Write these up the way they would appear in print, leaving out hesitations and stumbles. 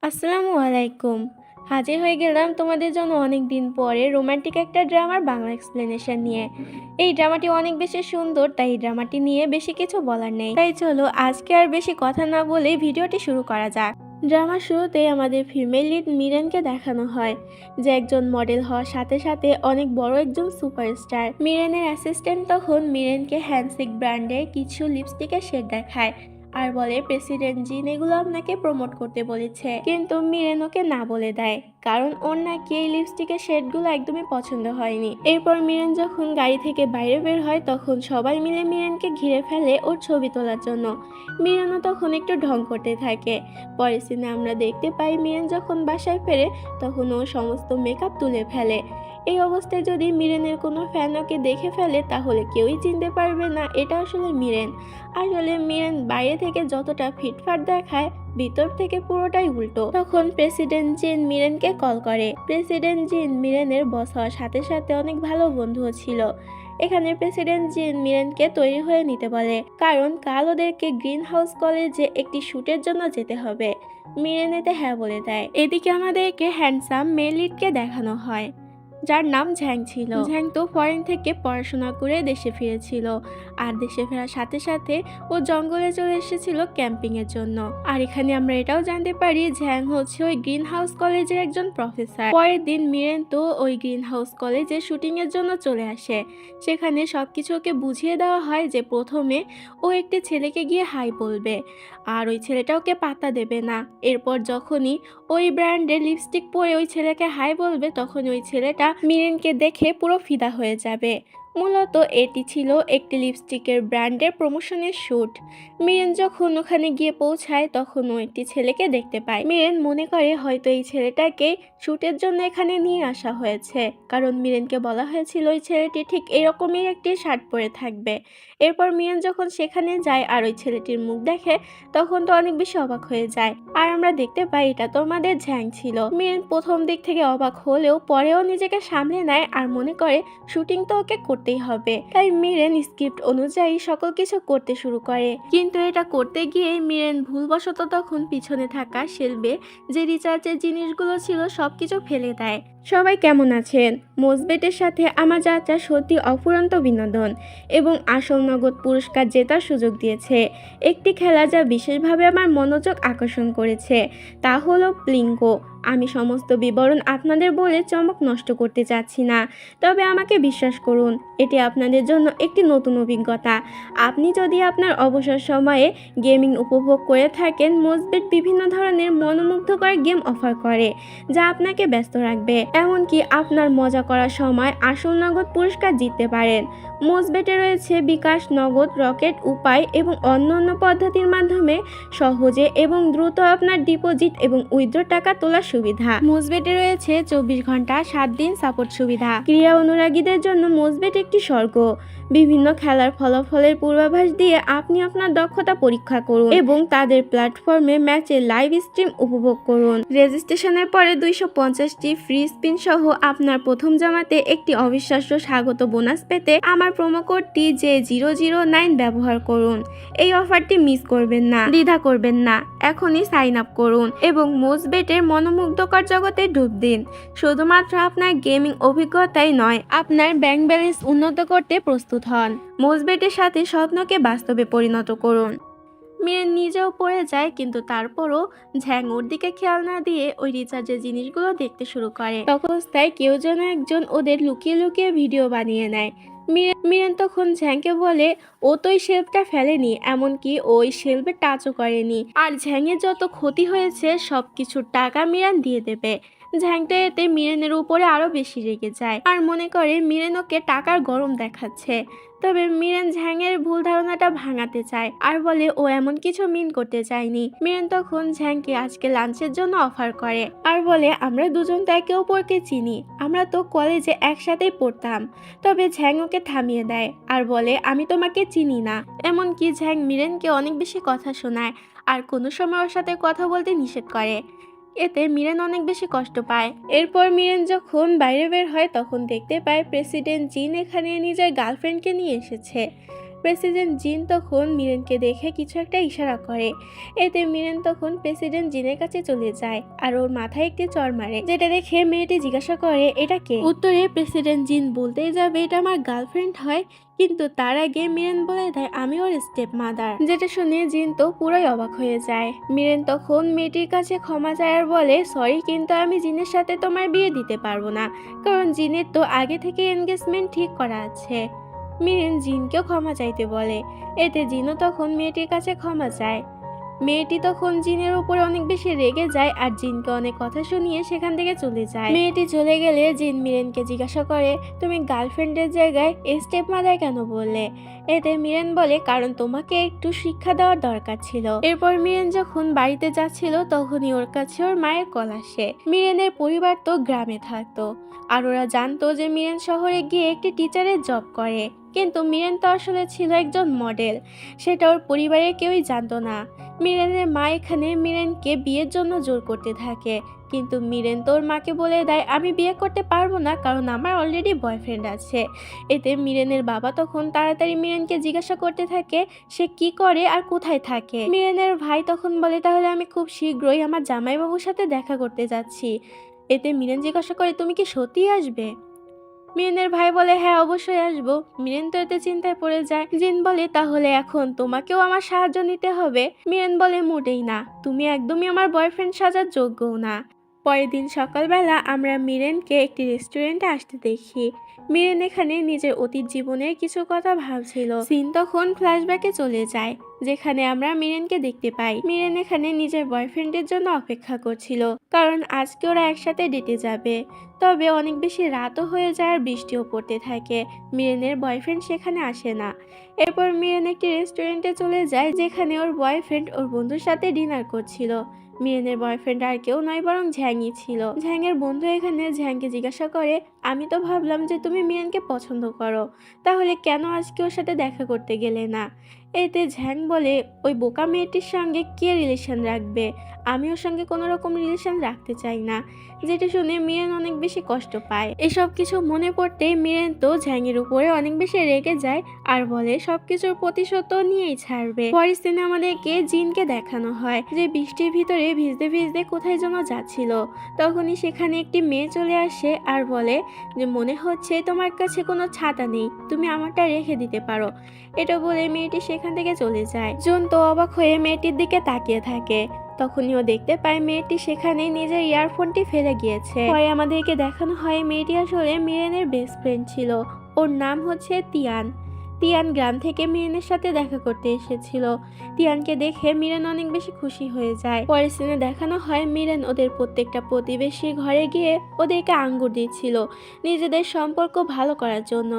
আসসালামু আলাইকুম। হাজির হয়ে গেলাম তোমাদের জন্য অনেক দিন পরে রোমান্টিক একটা ড্রামার বাংলা এক্সপ্লেনেশন নিয়ে। এই ড্রামাটি অনেক বেশি সুন্দর, তাই এই ড্রামাটি নিয়ে বেশি কিছু বলার নেই। তাই চলো আজকে আর বেশি কথা না বলে ভিডিওটি শুরু করা যাক। ড্রামার শুরুতে আমাদের ফিমেল লিড মিরেনকে দেখানো হয়, যে একজন মডেল হওয়ার সাথে সাথে অনেক বড় একজন সুপারস্টার। মিরেনের অ্যাসিস্ট্যান্ট তখন মিরেনকে হ্যান্ডসিক ব্র্যান্ডের কিছু লিপস্টিকের শেড দেখায় আর বলে প্রেসিডেন্ট জিন এগুলো আপনাকে প্রমোট করতে বলেছে, কিন্তু মিরেন ওকে না বলে দেয়, কারণ ওর নাকি এই লিপস্টিকের শেডগুলো একদমই পছন্দ হয়নি। এরপর মিরেন যখন গাড়ি থেকে বাইরে বের হয় তখন সবাই মিলে মিরেনকে ঘিরে ফেলে ওর ছবি তোলার জন্য। মিরেনও তখন একটু ঢং করতে থাকে। পরের সিনে আমরা দেখতে পাই মিরেন যখন বাসায় ফেরে তখন ও সমস্ত মেকআপ তুলে ফেলে। এই অবস্থায় যদি মিরেনের কোনো ফ্যান ওকে দেখে ফেলে তাহলে কেউই চিনতে পারবে না এটা আসলে মিরেন। আসলে মিরেন বাইরে থেকে যতটা ফিটফাট দেখায়, ভিতর থেকে পুরোটাই উল্টো। তখন প্রেসিডেন্ট জিন মিরেনকে কল করে। প্রেসিডেন্ট জিন মিরেনের বস হওয়ার সাথে সাথে অনেক ভালো বন্ধুও ছিল। এখানে প্রেসিডেন্ট জিন মিরেনকে তৈরি হয়ে নিতে বলে, কারণ কাল ওদেরকে গ্রিন হাউস কলেজে একটি শুটের জন্য যেতে হবে। মিরেন এতে হ্যাঁ বলে দেয়। এদিকে আমাদেরকে হ্যান্ডসাম মেল লিডকে দেখানো হয়, যার নাম ঝ্যাং ছিল। ঝ্যাং তো ফরেন থেকে পড়াশোনা করে দেশে ফিরেছিল, আর দেশে ফেরার সাথে সাথে ও জঙ্গলে চলে এসেছিল ক্যাম্পিং এর জন্য। আর এখানে আমরা এটাও জানতে পারি ঝ্যাং হচ্ছে ওই গ্রিন হাউস কলেজের একজন প্রফেসর। পরের দিন মিরেন তো ওই গ্রিন হাউস কলেজে শুটিং এর জন্য চলে আসে। সেখানে সবকিছু ওকে বুঝিয়ে দেওয়া হয় যে প্রথমে ও একটি ছেলেকে গিয়ে হাই বলবে, আর ওই ছেলেটা ওকে পাত্তা দেবে না। এরপর যখনই ওই ব্র্যান্ডের লিপস্টিক পরে ওই ছেলেকে হাই বলবে তখন ওই ছেলেটা মিরেনকে দেখে পুরো ফিদা হয়ে যাবে। মূলত এটি ছিল একটি লিপস্টিকের ব্র্যান্ডের প্রমোশনের শ্যুট। মিরেন যখন ওখানে গিয়ে পৌঁছায় তখন ও একটি ছেলেকে দেখতে পায়। মিরেন মনে করে হয়তো এই ছেলেটাকে শ্যুটের জন্য এখানে নিয়ে আসা হয়েছে, কারণ মিরেনকে বলা হয়েছিল ওই ছেলেটি ঠিক এরকমই একটি শার্ট পরে থাকবে। এরপর মিরেন যখন সেখানে যায় আর ওই ছেলেটির মুখ দেখে তখন তো অনেক বেশি অবাক হয়ে যায়। আর আমরা দেখতে পাই এটা তো আমাদের ঝ্যাং ছিল। মিরেন প্রথম দিক থেকে অবাক হলেও পরেও নিজেকে সামলে নেয় আর মনে করে শুটিং তো ওকে করতেই হবে। তাই মিরেন স্ক্রিপ্ট অনুযায়ী সকল কিছু করতে শুরু করে, কিন্তু এটা করতে গিয়ে মিরেন ভুলবশত তখন পিছনে থাকা শেলফে যে রিচার্জের জিনিসগুলো ছিল সবকিছু ফেলে দেয়। সবাই কেমন আছেন? মোজবেটের সাথে আমার যাত্রা সত্যি অফুরন্ত বিনোদন এবং আসল নগদ পুরস্কার জেতার সুযোগ দিয়েছে। একটি খেলা যা বিশেষভাবে আমার মনোযোগ আকর্ষণ করেছে তা হলো প্লিঙ্কো। আমি সমস্ত বিবরণ আপনাদের বলে চমক নষ্ট করতে চাচ্ছি না, তবে আমাকে বিশ্বাস করুন এটি আপনাদের জন্য একটি নতুন অভিজ্ঞতা। আপনি যদি আপনার অবসর সময়ে গেমিং উপভোগ করে থাকেন, মোজবেট বিভিন্ন ধরনের মনোমুগ্ধকর গেম অফার করে যা আপনাকে ব্যস্ত রাখবে। এমনকি আপনার মজা করার সময় আসল নগদ পুরস্কার জিততে পারেন। মোজবেটে রয়েছে বিকাশ, নগদ, রকেট উপায় এবং অন্যান্য পদ্ধতির মাধ্যমে সহজে এবং দ্রুত আপনার ডিপোজিট এবং উইথড্র টাকা তোলার সুবিধা। মোজবেটে রয়েছে 24 ঘন্টা 7 দিন সাপোর্ট সুবিধা। ক্রীড়া অনুরাগীদের জন্য মোজবেট একটি স্বর্গ। বিভিন্ন খেলার ফলাফলের পূর্বাভাস দিয়ে আপনি আপনার দক্ষতা পরীক্ষা করুন এবং তাদের প্ল্যাটফর্মে ম্যাচের লাইভ স্ট্রিম উপভোগ করুন। রেজিস্ট্রেশনের পরে 250টি ফ্রি স্পিন সহ আপনার প্রথম জমাতে একটি অবিশ্বাস্য স্বাগত বোনাস পেতে আমার প্রোমো কোডটি J009 ব্যবহার করুন। এই অফারটি মিস করবেন না, দ্বিধা করবেন না, এখনই সাইন আপ করুন এবং মোজবেটের মনোমুগ্ধকর জগতে ডুব দিন। শুধুমাত্র আপনার গেমিং অভিজ্ঞতাই নয়, আপনার ব্যাংক ব্যালেন্স উন্নত করতে প্রস্তুত হন। মোজবেটের সাথে স্বপ্নকে বাস্তবে পরিণত করুন। মিরেন নিজেও পড়ে যায়, কিন্তু তারপরও ঝ্যাং ওর দিকে খেয়াল না দিয়ে ওই রিচার্জের জিনিসগুলো দেখতে শুরু করে। তখন তাই কেউ যেন একজন ওদের লুকিয়ে লুকিয়ে ভিডিও বানিয়ে নেয়। মিরেন তখন ঝ্যাংকে বলে ও তো ওই শেলফটা ফেলেনি, এমনকি ওই শেলফে টাচও করেনি, আর ঝ্যাংয়ের যত ক্ষতি হয়েছে সবকিছুর টাকা মিরান দিয়ে দেবে। ঝ্যাংটা এতে মিরেনের উপরে আরো বেশি রেগে যায় আর মনে করে মিরেন ওকে টাকার গরম দেখাচ্ছে। তবে মিরেন ঝ্যাংয়ের ভুল ধারণাটা ভাঙাতে চায় আর বলে ও এমন কিছু মিন করতে চায়নি। মিরেন তখন ঝ্যাংকে আজকে লাঞ্চের জন্য অফার করে আর বলে আমরা দুজন তো একে অপরকে চিনি, আমরা তো কলেজে একসাথেই পড়তাম। তবে ঝ্যাং ওকে থামিয়ে দেয় আর বলে আমি তোমাকে চিনি না। এমনকি ঝ্যাং মিরেনকে অনেক বেশি কথা শোনায় আর কোনো সময় ওর সাথে কথা বলতে নিষেধ করে। এতে মিরেন অনেক বেশি কষ্ট পায়। এরপর মিরেন যখন বাইরে বের হয় তখন দেখতে পায় প্রেসিডেন্ট জিন এখানে নিজের গার্লফ্রেন্ডকে নিয়ে এসেছে। প্রেসিডেন্ট জিন তখন মিরেনকে দেখে কিছু একটা ইশারা করে। এতে মিরেন তখন প্রেসিডেন্ট জিনের কাছে চলে যায় আর ওর মাথায় একটি চড় মারে, যেটা দেখে মেয়েটি জিজ্ঞাসা করে এটা কে। উত্তরে প্রেসিডেন্ট জিন বলতেই যাবে এটা আমার গার্লফ্রেন্ড হয়, কিন্তু তার আগে মিরেন বলে দেয় আমি ওর স্টেপ মাদার, যেটা শুনে জিন তো পুরোই অবাক হয়ে যায়। মিরেন তখন মেয়েটির কাছে ক্ষমা চায় আর বলে সরি, কিন্তু আমি জিনের সাথে তোমার বিয়ে দিতে পারবো না, কারণ জিনের তো আগে থেকে এনগেজমেন্ট ঠিক করা আছে। মিরেন জিনকেও ক্ষমা চাইতে বলে। এতে জিনও তখন মেয়েটির কাছে ক্ষমা চায়। মেয়েটি তখন জিনের উপরে অনেক বেশি রেগে যায় আর জিনকে অনেক কথা শুনিয়ে সেখান থেকে চলে যায়। মেয়েটি চলে গেলে জিন মিরেনকে জিজ্ঞাসা করে তুমি গার্লফ্রেন্ডের জায়গায় স্টেপ মাদার কেন বললে। এতে মিরেন বলে কারণ তোমাকে একটু শিক্ষা দেওয়ার দরকার ছিল। এরপর মিরেন যখন বাড়িতে যাচ্ছিল তখনই ওর কাছে ওর মায়ের কল আসে। মিরেনের পরিবার তো গ্রামে থাকতো আর ওরা জানতো যে মিরেন শহরে গিয়ে একটি টিচারের জব করে, কিন্তু মিরেন তো আসলে ছিল একজন মডেল, সেটা ওর পরিবারের কেউই জানতো না। মিরেনের মা এখানে মিরেনকে বিয়ের জন্য জোর করতে থাকে, কিন্তু মিরেন তোর মাকে বলে দেয় আমি বিয়ে করতে পারবো না, কারণ আমার অলরেডি বয়ফ্রেন্ড আছে। এতে মিরেনের বাবা তখন তাড়াতাড়ি মিরেনকে জিজ্ঞাসা করতে থাকে সে কি করে আর কোথায় থাকে। মিরেনের ভাই তখন বলে তাহলে আমি খুব শীঘ্রই আমার জামাইবাবুর সাথে দেখা করতে যাচ্ছি। এতে মিরেন জিজ্ঞাসা করে তুমি কি সত্যিই আসবে। মিরেনের ভাই বলে হ্যাঁ অবশ্যই আসবো। মিরেন তো এতে চিন্তায় পড়ে যায়। জিন বলে তাহলে এখন তোমাকেও আমার সাহায্য নিতে হবে। মিরেন বলে মোটেই না, তুমি একদমই আমার বয়ফ্রেন্ড সাজার যোগ্যও না। পরের দিন সকালবেলা আমরা মিরেনকে একটি রেস্টুরেন্টে আসতে দেখি। মিরেন এখানে নিজের অতীত জীবনের কিছু কথা ভাবছিল। সিন তখন ফ্ল্যাশব্যাকে চলে যায়, যেখানে আমরা মিরেনকে দেখতে পাই। মিরেন এখানে নিজের বয়ফ্রেন্ডের জন্য অপেক্ষা করছিল, কারণ আজকে ওরা একসাথে ডেটে যাবে। তবে অনেক বেশি রাতও হয়ে যায় আর বৃষ্টিও পড়তে থাকে। মিরেনের বয়ফ্রেন্ড সেখানে আসে না। এরপর মিরেন একটি রেস্টুরেন্টে চলে যায়, যেখানে ওর বয়ফ্রেন্ড ওর বন্ধুর সাথে ডিনার করছিল। মিরেনের বয়ফ্রেন্ড আর কেউ নয় বরং ঝ্যাংই ছিল। ঝ্যাংয়ের বন্ধু এখানে ঝ্যাংকে জিজ্ঞাসা করে আমি তো ভাবলাম যে তুমি মিরেনকে পছন্দ করো, তাহলে কেন আজকে ওর সাথে দেখা করতে গেলে না। এতে ঝ্যাং বলে ওই বোকা মেয়েটির সঙ্গে কে রিলেশন রাখবে, আমি ওর সঙ্গে কোনো রকম রিলেশন রাখতে চাই না। যেটা শুনে মিরেন অনেক বেশি কষ্ট পায়। এসব কিছু মনে পড়তেই মিরেন তো ঝ্যাংয়ের উপরে অনেক বেশি রেগে যায় আর বলে সবকিছুর প্রতিশোধ তো নিয়েই ছাড়বে। পরের সিনে আমাদেরকে জিনকে দেখানো হয় যে বৃষ্টির ভিতরে ভিজতে ভিজতে কোথায় যেন যাচ্ছিল। তখনই সেখানে একটি মেয়ে চলে আসে আর বলে যে মনে হচ্ছে তোমার কাছে কোনো ছাতা নেই, তুমি আমারটা রেখে দিতে পারো। এটা বলে মেয়েটি সেখান থেকে চলে যায়। জুন তো অবাক হয়ে মেয়েটির দিকে তাকিয়ে থাকে। তখনই ও দেখতে পায় মেয়েটি সেখানে নিজের ইয়ারফোনটি ফেলে গিয়েছে। পরে আমাদেরকে দেখানো হয় মেয়েটি আসলে মিরেনের বেস্ট ফ্রেন্ড ছিল। ওর নাম হচ্ছে তিয়ান। তিয়ান গ্রাম থেকে মিরেনের সাথে দেখা করতে এসেছিল। তিয়ানকে দেখে মিরেন অনেক বেশি খুশি হয়ে যায়। পরের সিনে দেখানো হয় মিরেন ওদের প্রত্যেকটা প্রতিবেশীর ঘরে গিয়ে ওদেরকে আঙ্গুর দিচ্ছিল নিজেদের সম্পর্ক ভালো করার জন্য।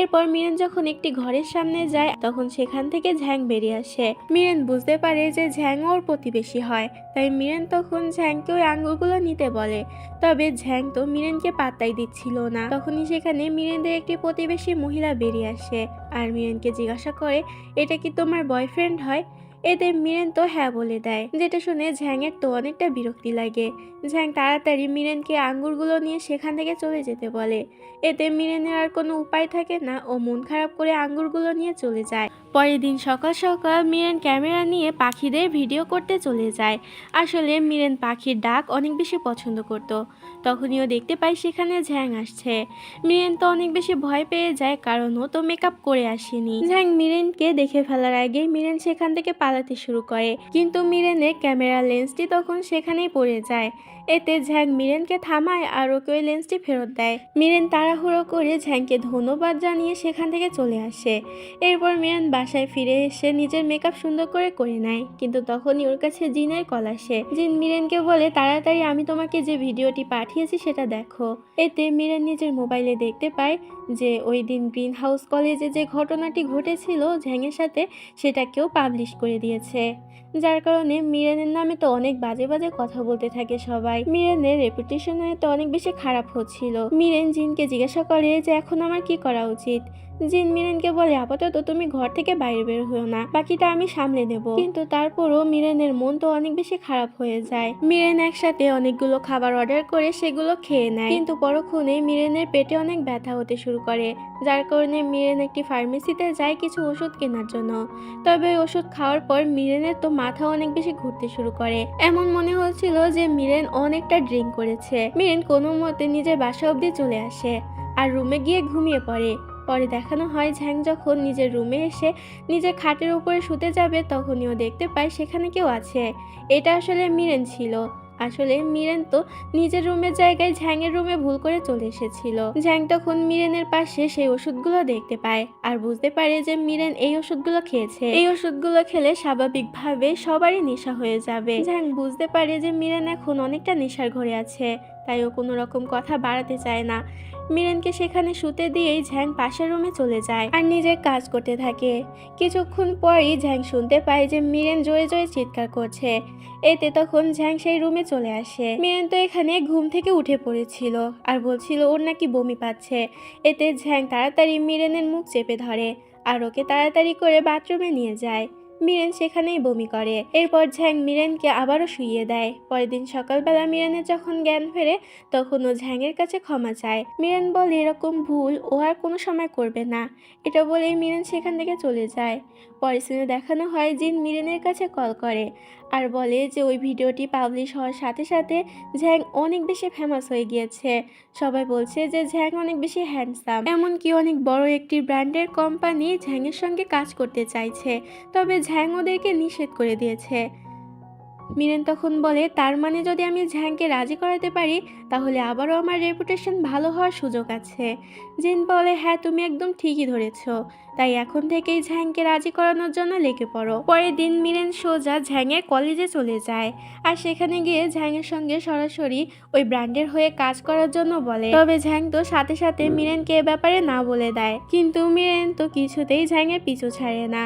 এরপর মিরেন যখন একটি ঘরের সামনে যায় তখন সেখান থেকে ঝ্যাং বেরিয়ে আসে। মিরেন বুঝতে পারে যে ঝ্যাং ওর প্রতিবেশী হয়, তাই মিরেন তখন ঝ্যাংকে ওই আঙ্গুরগুলো নিতে বলে। তবে ঝ্যাং তো মিরেনকে পাত্তাই দিচ্ছিল না। তখনই সেখানে মিরেনদের একটি প্রতিবেশী মহিলা বেরিয়ে আসে আর মিরেনকে জিজ্ঞাসা করে এটা কি তোমার বয়ফ্রেন্ড হয়। এতে মিরেন তো হ্যাঁ বলে দেয়, যেটা শুনে ঝ্যাংয়ের তো অনেকটা বিরক্তি লাগে। ঝ্যাং তাড়াতাড়ি মিরেনকে আঙ্গুরগুলো নিয়ে সেখান থেকে চলে যেতে বলে। এতে মিরেনের আর কোনো উপায় থাকে না, ও মন খারাপ করে আঙ্গুরগুলো নিয়ে চলে যায়। পরের দিন সকাল সকাল মিরেন ক্যামেরা নিয়ে পাখিদের ভিডিও করতে চলে যায়। আসলে মিরেন পাখির ডাক অনেক বেশি পছন্দ করত। তখনই ও দেখতে পায় সেখানে ঝ্যাং আসছে। মিরেন তো অনেক বেশি ভয় পেয়ে যায়, কারণ ও তো মেকআপ করে আসেনি। ঝ্যাং মিরেনকে দেখে ফেলার আগে মিরেন সেখান থেকে পালাতে শুরু করে, কিন্তু মিরেনের ক্যামেরা লেন্সটি তখন সেখানেই পড়ে যায়। এতে ঝ্যাং মিরেনকে থামায় আর ওকে ওই লেন্সটি ফেরত দেয়। মিরেন তাড়াহুড়ো করে ঝ্যাংকে ধন্যবাদ জানিয়ে সেখান থেকে চলে আসে। এরপর মিরেন বাসায় ফিরে এসে নিজের মেকআপ সুন্দর করে নেয়, কিন্তু তখনই ওর কাছে জিনের কল আসে। জিন মিরেনকে বলে তাড়াতাড়ি আমি তোমাকে যে ভিডিওটি পাঠিয়েছি সেটা দেখো। এতে মিরেন নিজের মোবাইলে দেখতে পায় যে ওই দিন গ্রিন হাউস কলেজে যে ঘটনাটি ঘটেছিল ঝ্যাংয়ের সাথে, সেটা কেউ পাবলিশ করে দিয়েছে। যার কারণে মিরেনের নামে তো অনেক বাজে বাজে কথা বলতে থাকে সবাই। মিরেনের রেপুটেশন তো অনেক বেশি খারাপ হচ্ছিল। মিরেন জিনকে জিজ্ঞাসা করে যে এখন আমার কি করা উচিত। জিন মিরেনকে বলে আপাতত তুমি ঘর থেকে বাইরে বের হও না, বাকিটা আমি সামলে নেব। কিন্তু তারপরও মিরেনের মন তো অনেক বেশি খারাপ হয়ে যায়। মিরেন একসাথে অনেকগুলো খাবার অর্ডার করে সেগুলো খেয়ে নেয়, কিন্তু পরক্ষণে মিরেনের পেটে অনেক ব্যথা হতে শুরু করে, যার কারণে মিরেন একটি ফার্মেসিতে যায় কিছু ওষুধ কেনার জন্য। তবে ওই ওষুধ খাওয়ার পর মিরেনের তো মাথা অনেক বেশি ঘুরতে শুরু করে। এমন মনে হচ্ছিল যে মিরেন অনেকটা ড্রিঙ্ক করেছে। মিরেন কোনো মতে নিজের বাসা অবধি চলে আসে আর রুমে গিয়ে ঘুমিয়ে পড়ে। পরে দেখানো হয় ঝ্যাং যখন নিজের রুমে এসে নিজের খাটের উপরে শুতে যাবে তখনই ও দেখতে পায় সেখানে কেউ আছে। এটা আসলে মিরেন ছিল। আসলে মিরেন তো নিজের রুমের জায়গায় ঝ্যাংয়ের রুমে ভুল করে চলে এসেছিল। ঝ্যাং তখন মিরেনের পাশে সেই ওষুধগুলো দেখতে পায় আর বুঝতে পারে যে মিরেন এই ওষুধগুলো খেয়েছে। এই ওষুধগুলো খেলে স্বাভাবিকভাবে সবারই নেশা হয়ে যাবে। ঝ্যাং বুঝতে পারে যে মিরেন এখন অনেকটা নেশার ঘরে আছে, তাই ও কোনো রকম কথা বাড়াতে চায় না। মিরেনকে সেখানে শুতে দিয়েই ঝ্যাং পাশের রুমে চলে যায় আর নিজের কাজ করতে থাকে। কিছুক্ষণ পরই ঝ্যাং শুনতে পায় যে মিরেন জোরে জোরে চিৎকার করছে। এতে তখন ঝ্যাং সেই রুমে চলে আসে। মিরেন তো এখানে ঘুম থেকে উঠে পড়েছিল আর বলছিল ওর নাকি বমি পাচ্ছে। এতে ঝ্যাং তাড়াতাড়ি মিরেনের মুখ চেপে ধরে আর ওকে তাড়াতাড়ি করে বাথরুমে নিয়ে যায়। মিরেন সেখানেই বমি করে। এরপর ঝ্যাং মিরেনকে আবারও শুইয়ে দেয়। পরের দিন সকালবেলা মিরেনের যখন জ্ঞান ফেরে তখন ও ঝ্যাংয়ের কাছে ক্ষমা চায়। মিরেন বলে এরকম ভুল ও আর কোনো সময় করবে না। এটা বলেই মিরেন সেখান থেকে চলে যায়। পরের সিনে দেখানো হয় জিন মিরেনের কাছে কল করে আর বলে যে ওই ভিডিওটি পাবলিশ হওয়ার সাথে সাথে ঝ্যাং অনেক বেশি ফেমাস হয়ে গিয়েছে। সবাই বলছে যে ঝ্যাং অনেক বেশি হ্যান্ডসাম, এমনকি অনেক বড় একটি ব্র্যান্ডের কোম্পানি ঝ্যাংয়ের সঙ্গে কাজ করতে চাইছে, তবে ঝ্যাং ওদেরকে নিষেধ করে দিয়েছে। মিরেন তখন বলে তার মানে যদি আমি ঝ্যাংকে রাজি করাতে পারি তাহলে আবারও আমার রেপুটেশন ভালো হওয়ার সুযোগ আছে। জিন বলে হ্যাঁ তুমি একদম ঠিকই ধরেছ, তাই এখন থেকেই ঝ্যাংকে রাজি করানোর জন্য লেগে পড়ো। পরের দিন মিরেন সোজা ঝ্যাংয়ের কলেজে চলে যায় আর সেখানে গিয়ে ঝ্যাংয়ের সঙ্গে সরাসরি ওই ব্র্যান্ডের হয়ে কাজ করার জন্য বলে। তবে ঝ্যাং তো সাথে সাথে মিরেনকে এ ব্যাপারে না বলে দেয়, কিন্তু মিরেন তো কিছুতেই ঝ্যাংয়ের পিছু ছাড়ে না।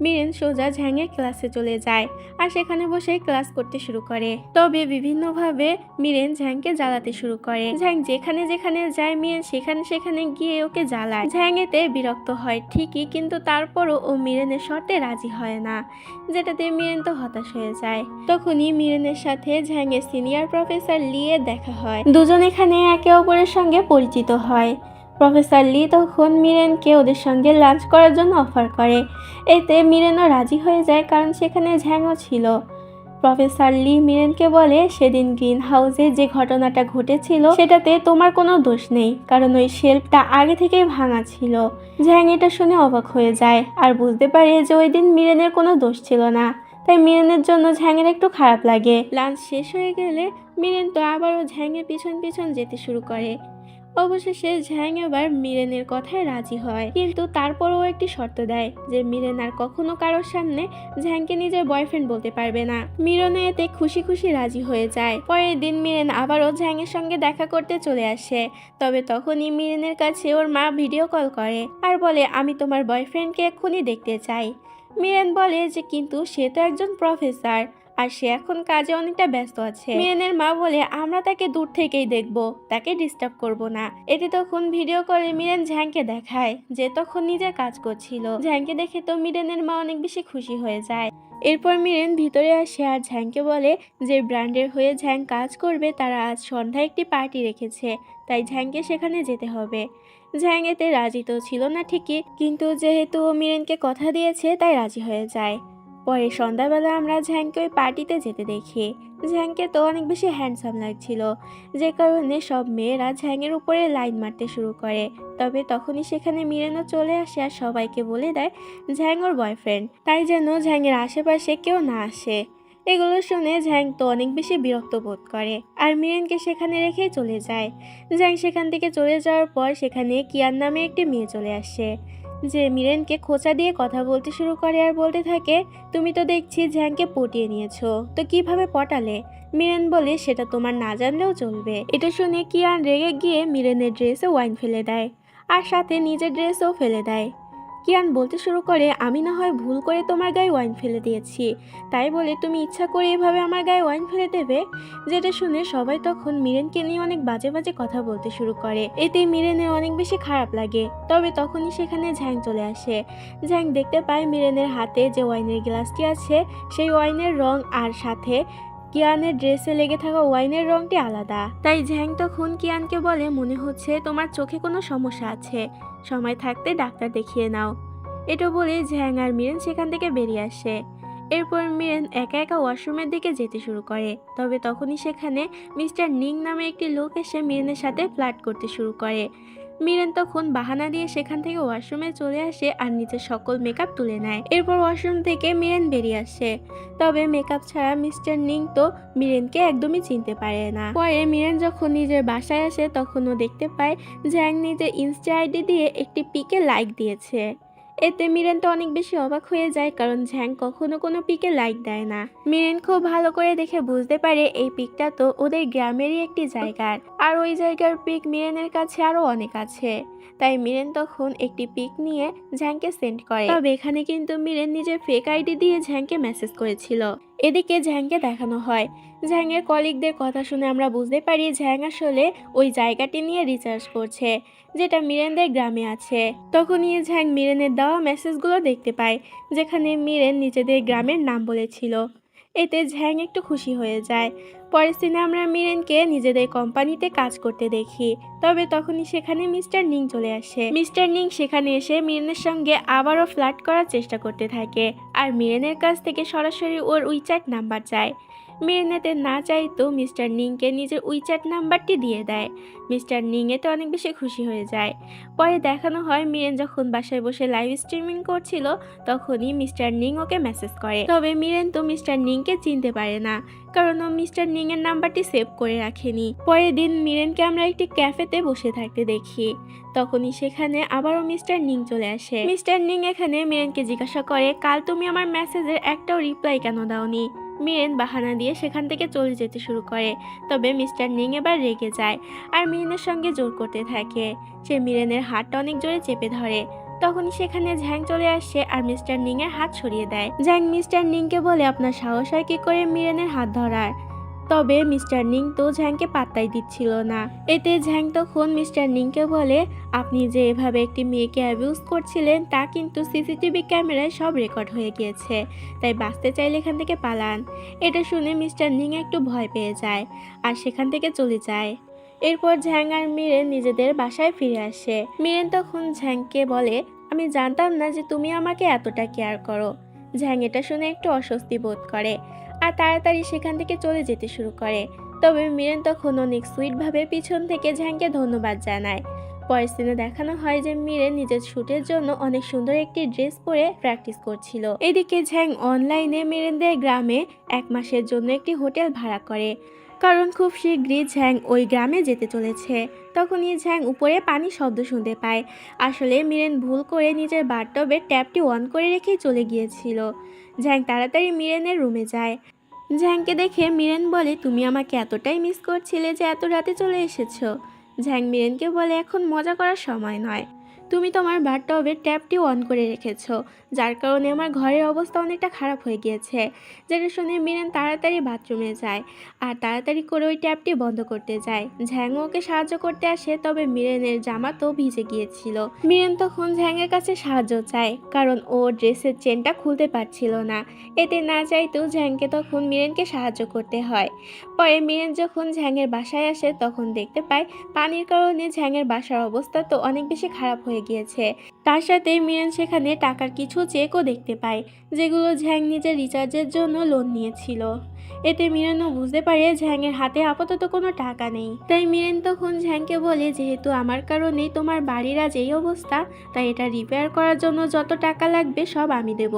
মিরেন সোজা ঝ্যাংয়ের ক্লাসে চলে যায় আর সেখানে বসে ক্লাস করতে শুরু করে। তবে বিভিন্নভাবে মিরেন ঝ্যাংকে জ্বালাতে শুরু করে। ঝ্যাং যেখানে যেখানে যায় মিরেন সেখানে সেখানে গিয়ে ওকে জ্বালায়। ঝ্যাং এতে বিরক্ত হয় ঠিকই, কিন্তু তারপরও ও মিরেনের শর্তে রাজি হয় না, যেটাতে মিরেন তো হতাশ হয়ে যায়। তখনই মিরেনের সাথে ঝ্যাংয়ের সিনিয়র প্রফেসর লিয়ের দেখা হয়। দুজন এখানে একে অপরের সঙ্গে পরিচিত হয়। প্রফেসর লি তখন মিরেনকে ওদের সঙ্গে লাঞ্চ করার জন্য অফার করে। এতে মিরেনও রাজি হয়ে যায়, কারণ সেখানে ঝ্যাংও ছিল। প্রফেসর লি মিরেনকে বলে সেদিন গ্রিন হাউসে যে ঘটনাটা ঘটেছিল সেটাতে তোমার কোনো দোষ নেই, কারণ ওই শেলফটা আগে থেকেই ভাঙা ছিল। ঝ্যাং এটা শুনে অবাক হয়ে যায় আর বুঝতে পারে যে ওই দিন মিরেনের কোনো দোষ ছিল না, তাই মিরেনের জন্য ঝ্যাংয়ের একটু খারাপ লাগে। লাঞ্চ শেষ হয়ে গেলে মিরেন তো আবারও ঝ্যাংয়ের পিছন পিছন যেতে শুরু করে। অবশেষে ঝ্যাং এবার মিরেনের কথায় রাজি হয়, কিন্তু তারপরও একটি শর্ত দেয় যে মিরেন আর কখনো কারোর সামনে ঝ্যাংকে নিজের বয়ফ্রেন্ড বলতে পারবে না। মিরেন এতে খুশি খুশি রাজি হয়ে যায়। পরের দিন মিরেন আবারও ঝ্যাংয়ের সঙ্গে দেখা করতে চলে আসে। তবে তখনই মিরেনের কাছে ওর মা ভিডিও কল করে আর বলে আমি তোমার বয়ফ্রেন্ডকে এক্ষুনি দেখতে চাই। মিরেন বলে যে কিন্তু সে তো একজন প্রফেসর আর সে এখন কাজে অনেকটা ব্যস্ত আছে। মিরেনের মা বলে আমরা তাকে দূর থেকেই দেখব, তাকে ডিস্টার্ব করব না। এতে তখন ভিডিও কলে মিরেন ঝ্যাংকে দেখায় যে তখন নিজের কাজ করছিল। ঝ্যাংকে দেখে তো মিরেনের মা অনেক বেশি খুশি হয়ে যায়। এরপর মিরেন ভিতরে আসে আর ঝ্যাংকে বলে যে ব্র্যান্ডের হয়ে ঝ্যাং কাজ করবে তারা আজ সন্ধ্যায় একটি পার্টি রেখেছে, তাই ঝ্যাংকে সেখানে যেতে হবে। ঝ্যাং এতে রাজি তো ছিল না ঠিকই, কিন্তু যেহেতু ও মিরেনকে কথা দিয়েছে তাই রাজি হয়ে যায়। পরে সন্ধ্যাবেলা আমরা ঝ্যাংকে ওই পার্টিতে যেতে দেখি। ঝ্যাংকে তো অনেক বেশি হ্যান্ডসাম লাগছিল, যে কারণে সব মেয়েরা ঝ্যাংয়ের উপরে লাইন মারতে শুরু করে। তবে তখনই সেখানে মিরেনও চলে আসে আর সবাইকে বলে দেয় ঝ্যাং ওর বয়ফ্রেন্ড, তাই যেন ঝ্যাংয়ের আশেপাশে কেউ না আসে। এগুলো শুনে ঝ্যাং তো অনেক বেশি বিরক্ত বোধ করে আর মিরেনকে সেখানে রেখেই চলে যায়। ঝ্যাং সেখান থেকে চলে যাওয়ার পর সেখানে কিয়ান নামে একটি মেয়ে চলে আসে, যে মিরেনকে খোঁচা দিয়ে কথা বলতে শুরু করে আর বলতে থাকে তুমি তো দেখছি ঝ্যাংকে পটিয়ে নিয়েছো, তো কিভাবে পটালে? মিরেন বলে সেটা তোমার না জানলেও চলবে। এটা শুনে কিয়ান রেগে গিয়ে মিরেনের ড্রেসে ওয়াইন ফেলে দেয় আর সাথে নিজের ড্রেসও ফেলে দেয়। কিয়ান বলতে শুরু করে, আমি না হয় ভুল করে তোমার গায়ে ওয়াইন ফেলে দিয়েছি, তাই বলে তুমি ইচ্ছা করে এভাবে আমার গায়ে ওয়াইন ফেলে দেবে? যেটা শুনে সবাই তখন মিরেনকে নিয়ে অনেক বাজে বাজে কথা বলতে শুরু করে। এতে মিরেনের অনেক বেশি খারাপ লাগে। তবে তখনই সেখানে ঝ্যাং চলে আসে। ঝ্যাং দেখতে পায় মিরেনের হাতে যে ওয়াইনের গ্লাসটি আছে সেই ওয়াইনের রং আর সাথে কিয়ানের ড্রেসে লেগে থাকা ওয়াইনের রংটি আলাদা। তাই ঝ্যাং তখন কিয়ানকে বলে, মনে হচ্ছে তোমার চোখে কোনো সমস্যা আছে, সময় থাকতে ডাক্তার দেখিয়ে নাও। এটা বলে ঝ্যাং আর মিরেন সেখান থেকে বেরিয়ে আসে। এরপর মিরেন একা একা ওয়াশরুমের দিকে যেতে শুরু করে। তবে তখনই সেখানে মিস্টার নিং নামে একটি লোক এসে মিরেনের সাথে ফ্লার্ট করতে শুরু করে। মিরেন তখন বাহানা দিয়ে সেখান থেকে ওয়াশরুমে চলে আসে আর নিজের সকল মেকআপ তুলে নেয়। এরপর ওয়াশরুম থেকে মিরেন বেরিয়ে আসে। তবে মেকআপ ছাড়া মিস্টার নিং তো মিরেনকে একদমই চিনতে পারে না। পরে মিরেন যখন নিজের বাসায় আসে তখন ও দেখতে পায় ঝ্যাং নিজের ইনস্টা আইডি দিয়ে একটি পিকে লাইক দিয়েছে। এতে মিরেন তো অনেক বেশি অবাক হয়ে যায়, কারণ ঝ্যাং কখনো কোনো পিকে লাইক দেয় না। মিরেন খুব ভালো করে দেখে বুঝতে পারে এই পিকটা তো ওদের গ্রামেরই একটি জায়গার, আর ওই জায়গার পিক মিরেনের কাছে আরো অনেক আছে। তাই মিরেন তখন একটি পিক নিয়ে ঝ্যাংকে সেন্ড করে। তবে এখানে কিন্তু মিরেন নিজের ফেক আইডি দিয়ে ঝ্যাংকে মেসেজ করেছিল। এদিকে ঝ্যাংকে দেখানো হয়। ঝ্যাংয়ের কলিগদের কথা শুনে আমরা বুঝতে পারি ঝ্যাং আসলে ওই জায়গাটি নিয়ে রিসার্চ করছে, যেটা মিরেনদের গ্রামে আছে। তখনই ঝ্যাং মিরেনের দেওয়া মেসেজগুলো দেখতে পায়, যেখানে মিরেন নিজেদের গ্রামের নাম বলেছিল। এতে ঝ্যাং একটু খুশি হয়ে যায়। পরের দিনে আমরা মিরেনকে নিজেদের কোম্পানিতে কাজ করতে দেখি। তবে তখনই সেখানে মিস্টার নিং চলে আসে। মিস্টার নিং সেখানে এসে মিরেনের সঙ্গে আবারও ফ্লার্ট করার চেষ্টা করতে থাকে, আর মিরেনের কাছ থেকে সরাসরি ওর উইচ্যাট নাম্বার চায়। মিরেন এতে না চাইতো মিস্টার নিংকে নিজের উইচ্যাট নাম্বারটি দিয়ে দেয়। মিস্টার নিং এতে অনেক বেশি খুশি হয়ে যায়। পরে দেখানো হয় মিরেন যখন বাসায় বসে লাইভ স্ট্রিমিং করছিল তখনই মিস্টার নিং ওকে মেসেজ করে। তবে মিরেন তো মিস্টার নিংকে চিনতে পারে না, কারণ ও মিস্টার নিং এর নাম্বারটি সেভ করে রাখেনি। পরের দিন মিরেনকে আমরা একটি ক্যাফেতে বসে থাকতে দেখি। তখনই সেখানে আবারও মিস্টার নিং চলে আসে। মিস্টার নিং এখানে মিরেনকে জিজ্ঞাসা করে, কাল তুমি আমার মেসেজের একটাও রিপ্লাই কেন দাওনি? মিরেন বাহানা দিয়ে সেখান থেকে চলে যেতে শুরু করে। তবে মিস্টার নিং এবার রেগে যায় আর মিরেনের সঙ্গে জোর করতে থাকে। সে মিরেনের হাতটা অনেক জোরে চেপে ধরে। তখনই সেখানে ঝ্যাং চলে আসে আর মিস্টার নিং এর হাত সরিয়ে দেয়। ঝ্যাং মিস্টার নিংকে বলে, আপনার সাহস হয় কি করে মিরেনের হাত ধরার? তবে মিস্টার নিং তো ঝ্যাংকে পাত্তাই দিচ্ছিল না। এতে ঝ্যাং তখন মিস্টার নিংকে বলে, আপনি যে এভাবে একটি মেয়েকে অ্যাবিউজ করছিলেন তা কিন্তু সিসিটিভি ক্যামেরায় সব রেকর্ড হয়ে গিয়েছে, তাই বাঁচতে চাইলে এখান থেকে পালান। এটা শুনে মিস্টার নিং একটু ভয় পেয়ে যায় আর সেখান থেকে চলে যায়। এরপর ঝ্যাং আর মিরেন নিজেদের বাসায় ফিরে আসে। মিরেন তখন ঝ্যাংকে বলে, আমি জানতাম না যে তুমি আমাকে এতটা কেয়ার করো। ঝ্যাং এটা শুনে একটু অস্বস্তি বোধ করে আর তাড়াতাড়ি সেখান থেকে চলে যেতে শুরু করে। তবে মিরেন তখন অনেক সুইটভাবে পিছন থেকে ঝ্যাংকে ধন্যবাদ জানায়। পরের সিনে দেখানো হয় যে মিরেন নিজের শ্যুটের জন্য অনেক সুন্দর একটি ড্রেস পরে প্র্যাকটিস করছিল। এদিকে ঝ্যাং অনলাইনে মিরেনদের গ্রামে 1 মাসের জন্য একটি হোটেল ভাড়া করে, কারণ খুব শীঘ্রই ঝ্যাং ওই গ্রামে যেতে চলেছে। তখনই ঝ্যাং উপরে পানি শব্দ শুনতে পায়। আসলে মিরেন ভুল করে নিজের বাথটবের ট্যাপটি অন করে রেখেই চলে গিয়েছিল। ঝ্যাং তাড়াতাড়ি মিরেনের রুমে যায়। ঝ্যাংকে দেখে মিরেন বলে, তুমি আমাকে এতটাই মিস করছিলে যে এত রাতে চলে এসেছো। ঝ্যাং মিরেনকে বলে, এখন মজা করার সময় নয়, তুমি তোমার বাথটবের ট্যাপটি অন করে রেখেছো, যার কারণে আমার ঘরের অবস্থা অনেকটা খারাপ হয়ে গিয়েছে। যেটা শুনে মিরেন তাড়াতাড়ি বাথরুমে যায় আর তাড়াতাড়ি করে ওই ট্যাপটি বন্ধ করতে যায়। ঝ্যাংও ওকে সাহায্য করতে আসে, তবে মিরেনের জামা তো ভিজে গিয়েছিল। মিরেন তখন ঝ্যাংয়ের কাছে সাহায্য চায়, কারণ ও ড্রেসের চেনটা খুলতে পারছিল না। এতে না চাইতেও ঝ্যাংকে তখন মিরেনকে সাহায্য করতে হয়। পরে মিরেন যখন ঝ্যাংয়ের বাসায় আসে তখন দেখতে পায় পানির কারণে ঝ্যাংয়ের বাসার অবস্থা তো অনেক বেশি খারাপ হয়ে গিয়েছে। তার সাথে মিরেন সেখানে টাকার কিছু চেকও দেখতে পায়, যেগুলো ঝ্যাং নিজের রিচার্জের জন্য লোন নিয়েছিল। এতে মিরেনও বুঝতে পারে ঝ্যাংয়ের হাতে আপাতত কোনো টাকা নেই। তাই মিরেন তখন ঝ্যাংকে বলে, যেহেতু আমার কারণেই তোমার বাড়ির আজ এই অবস্থা, তাই এটা রিপেয়ার করার জন্য যত টাকা লাগবে সব আমি দেব।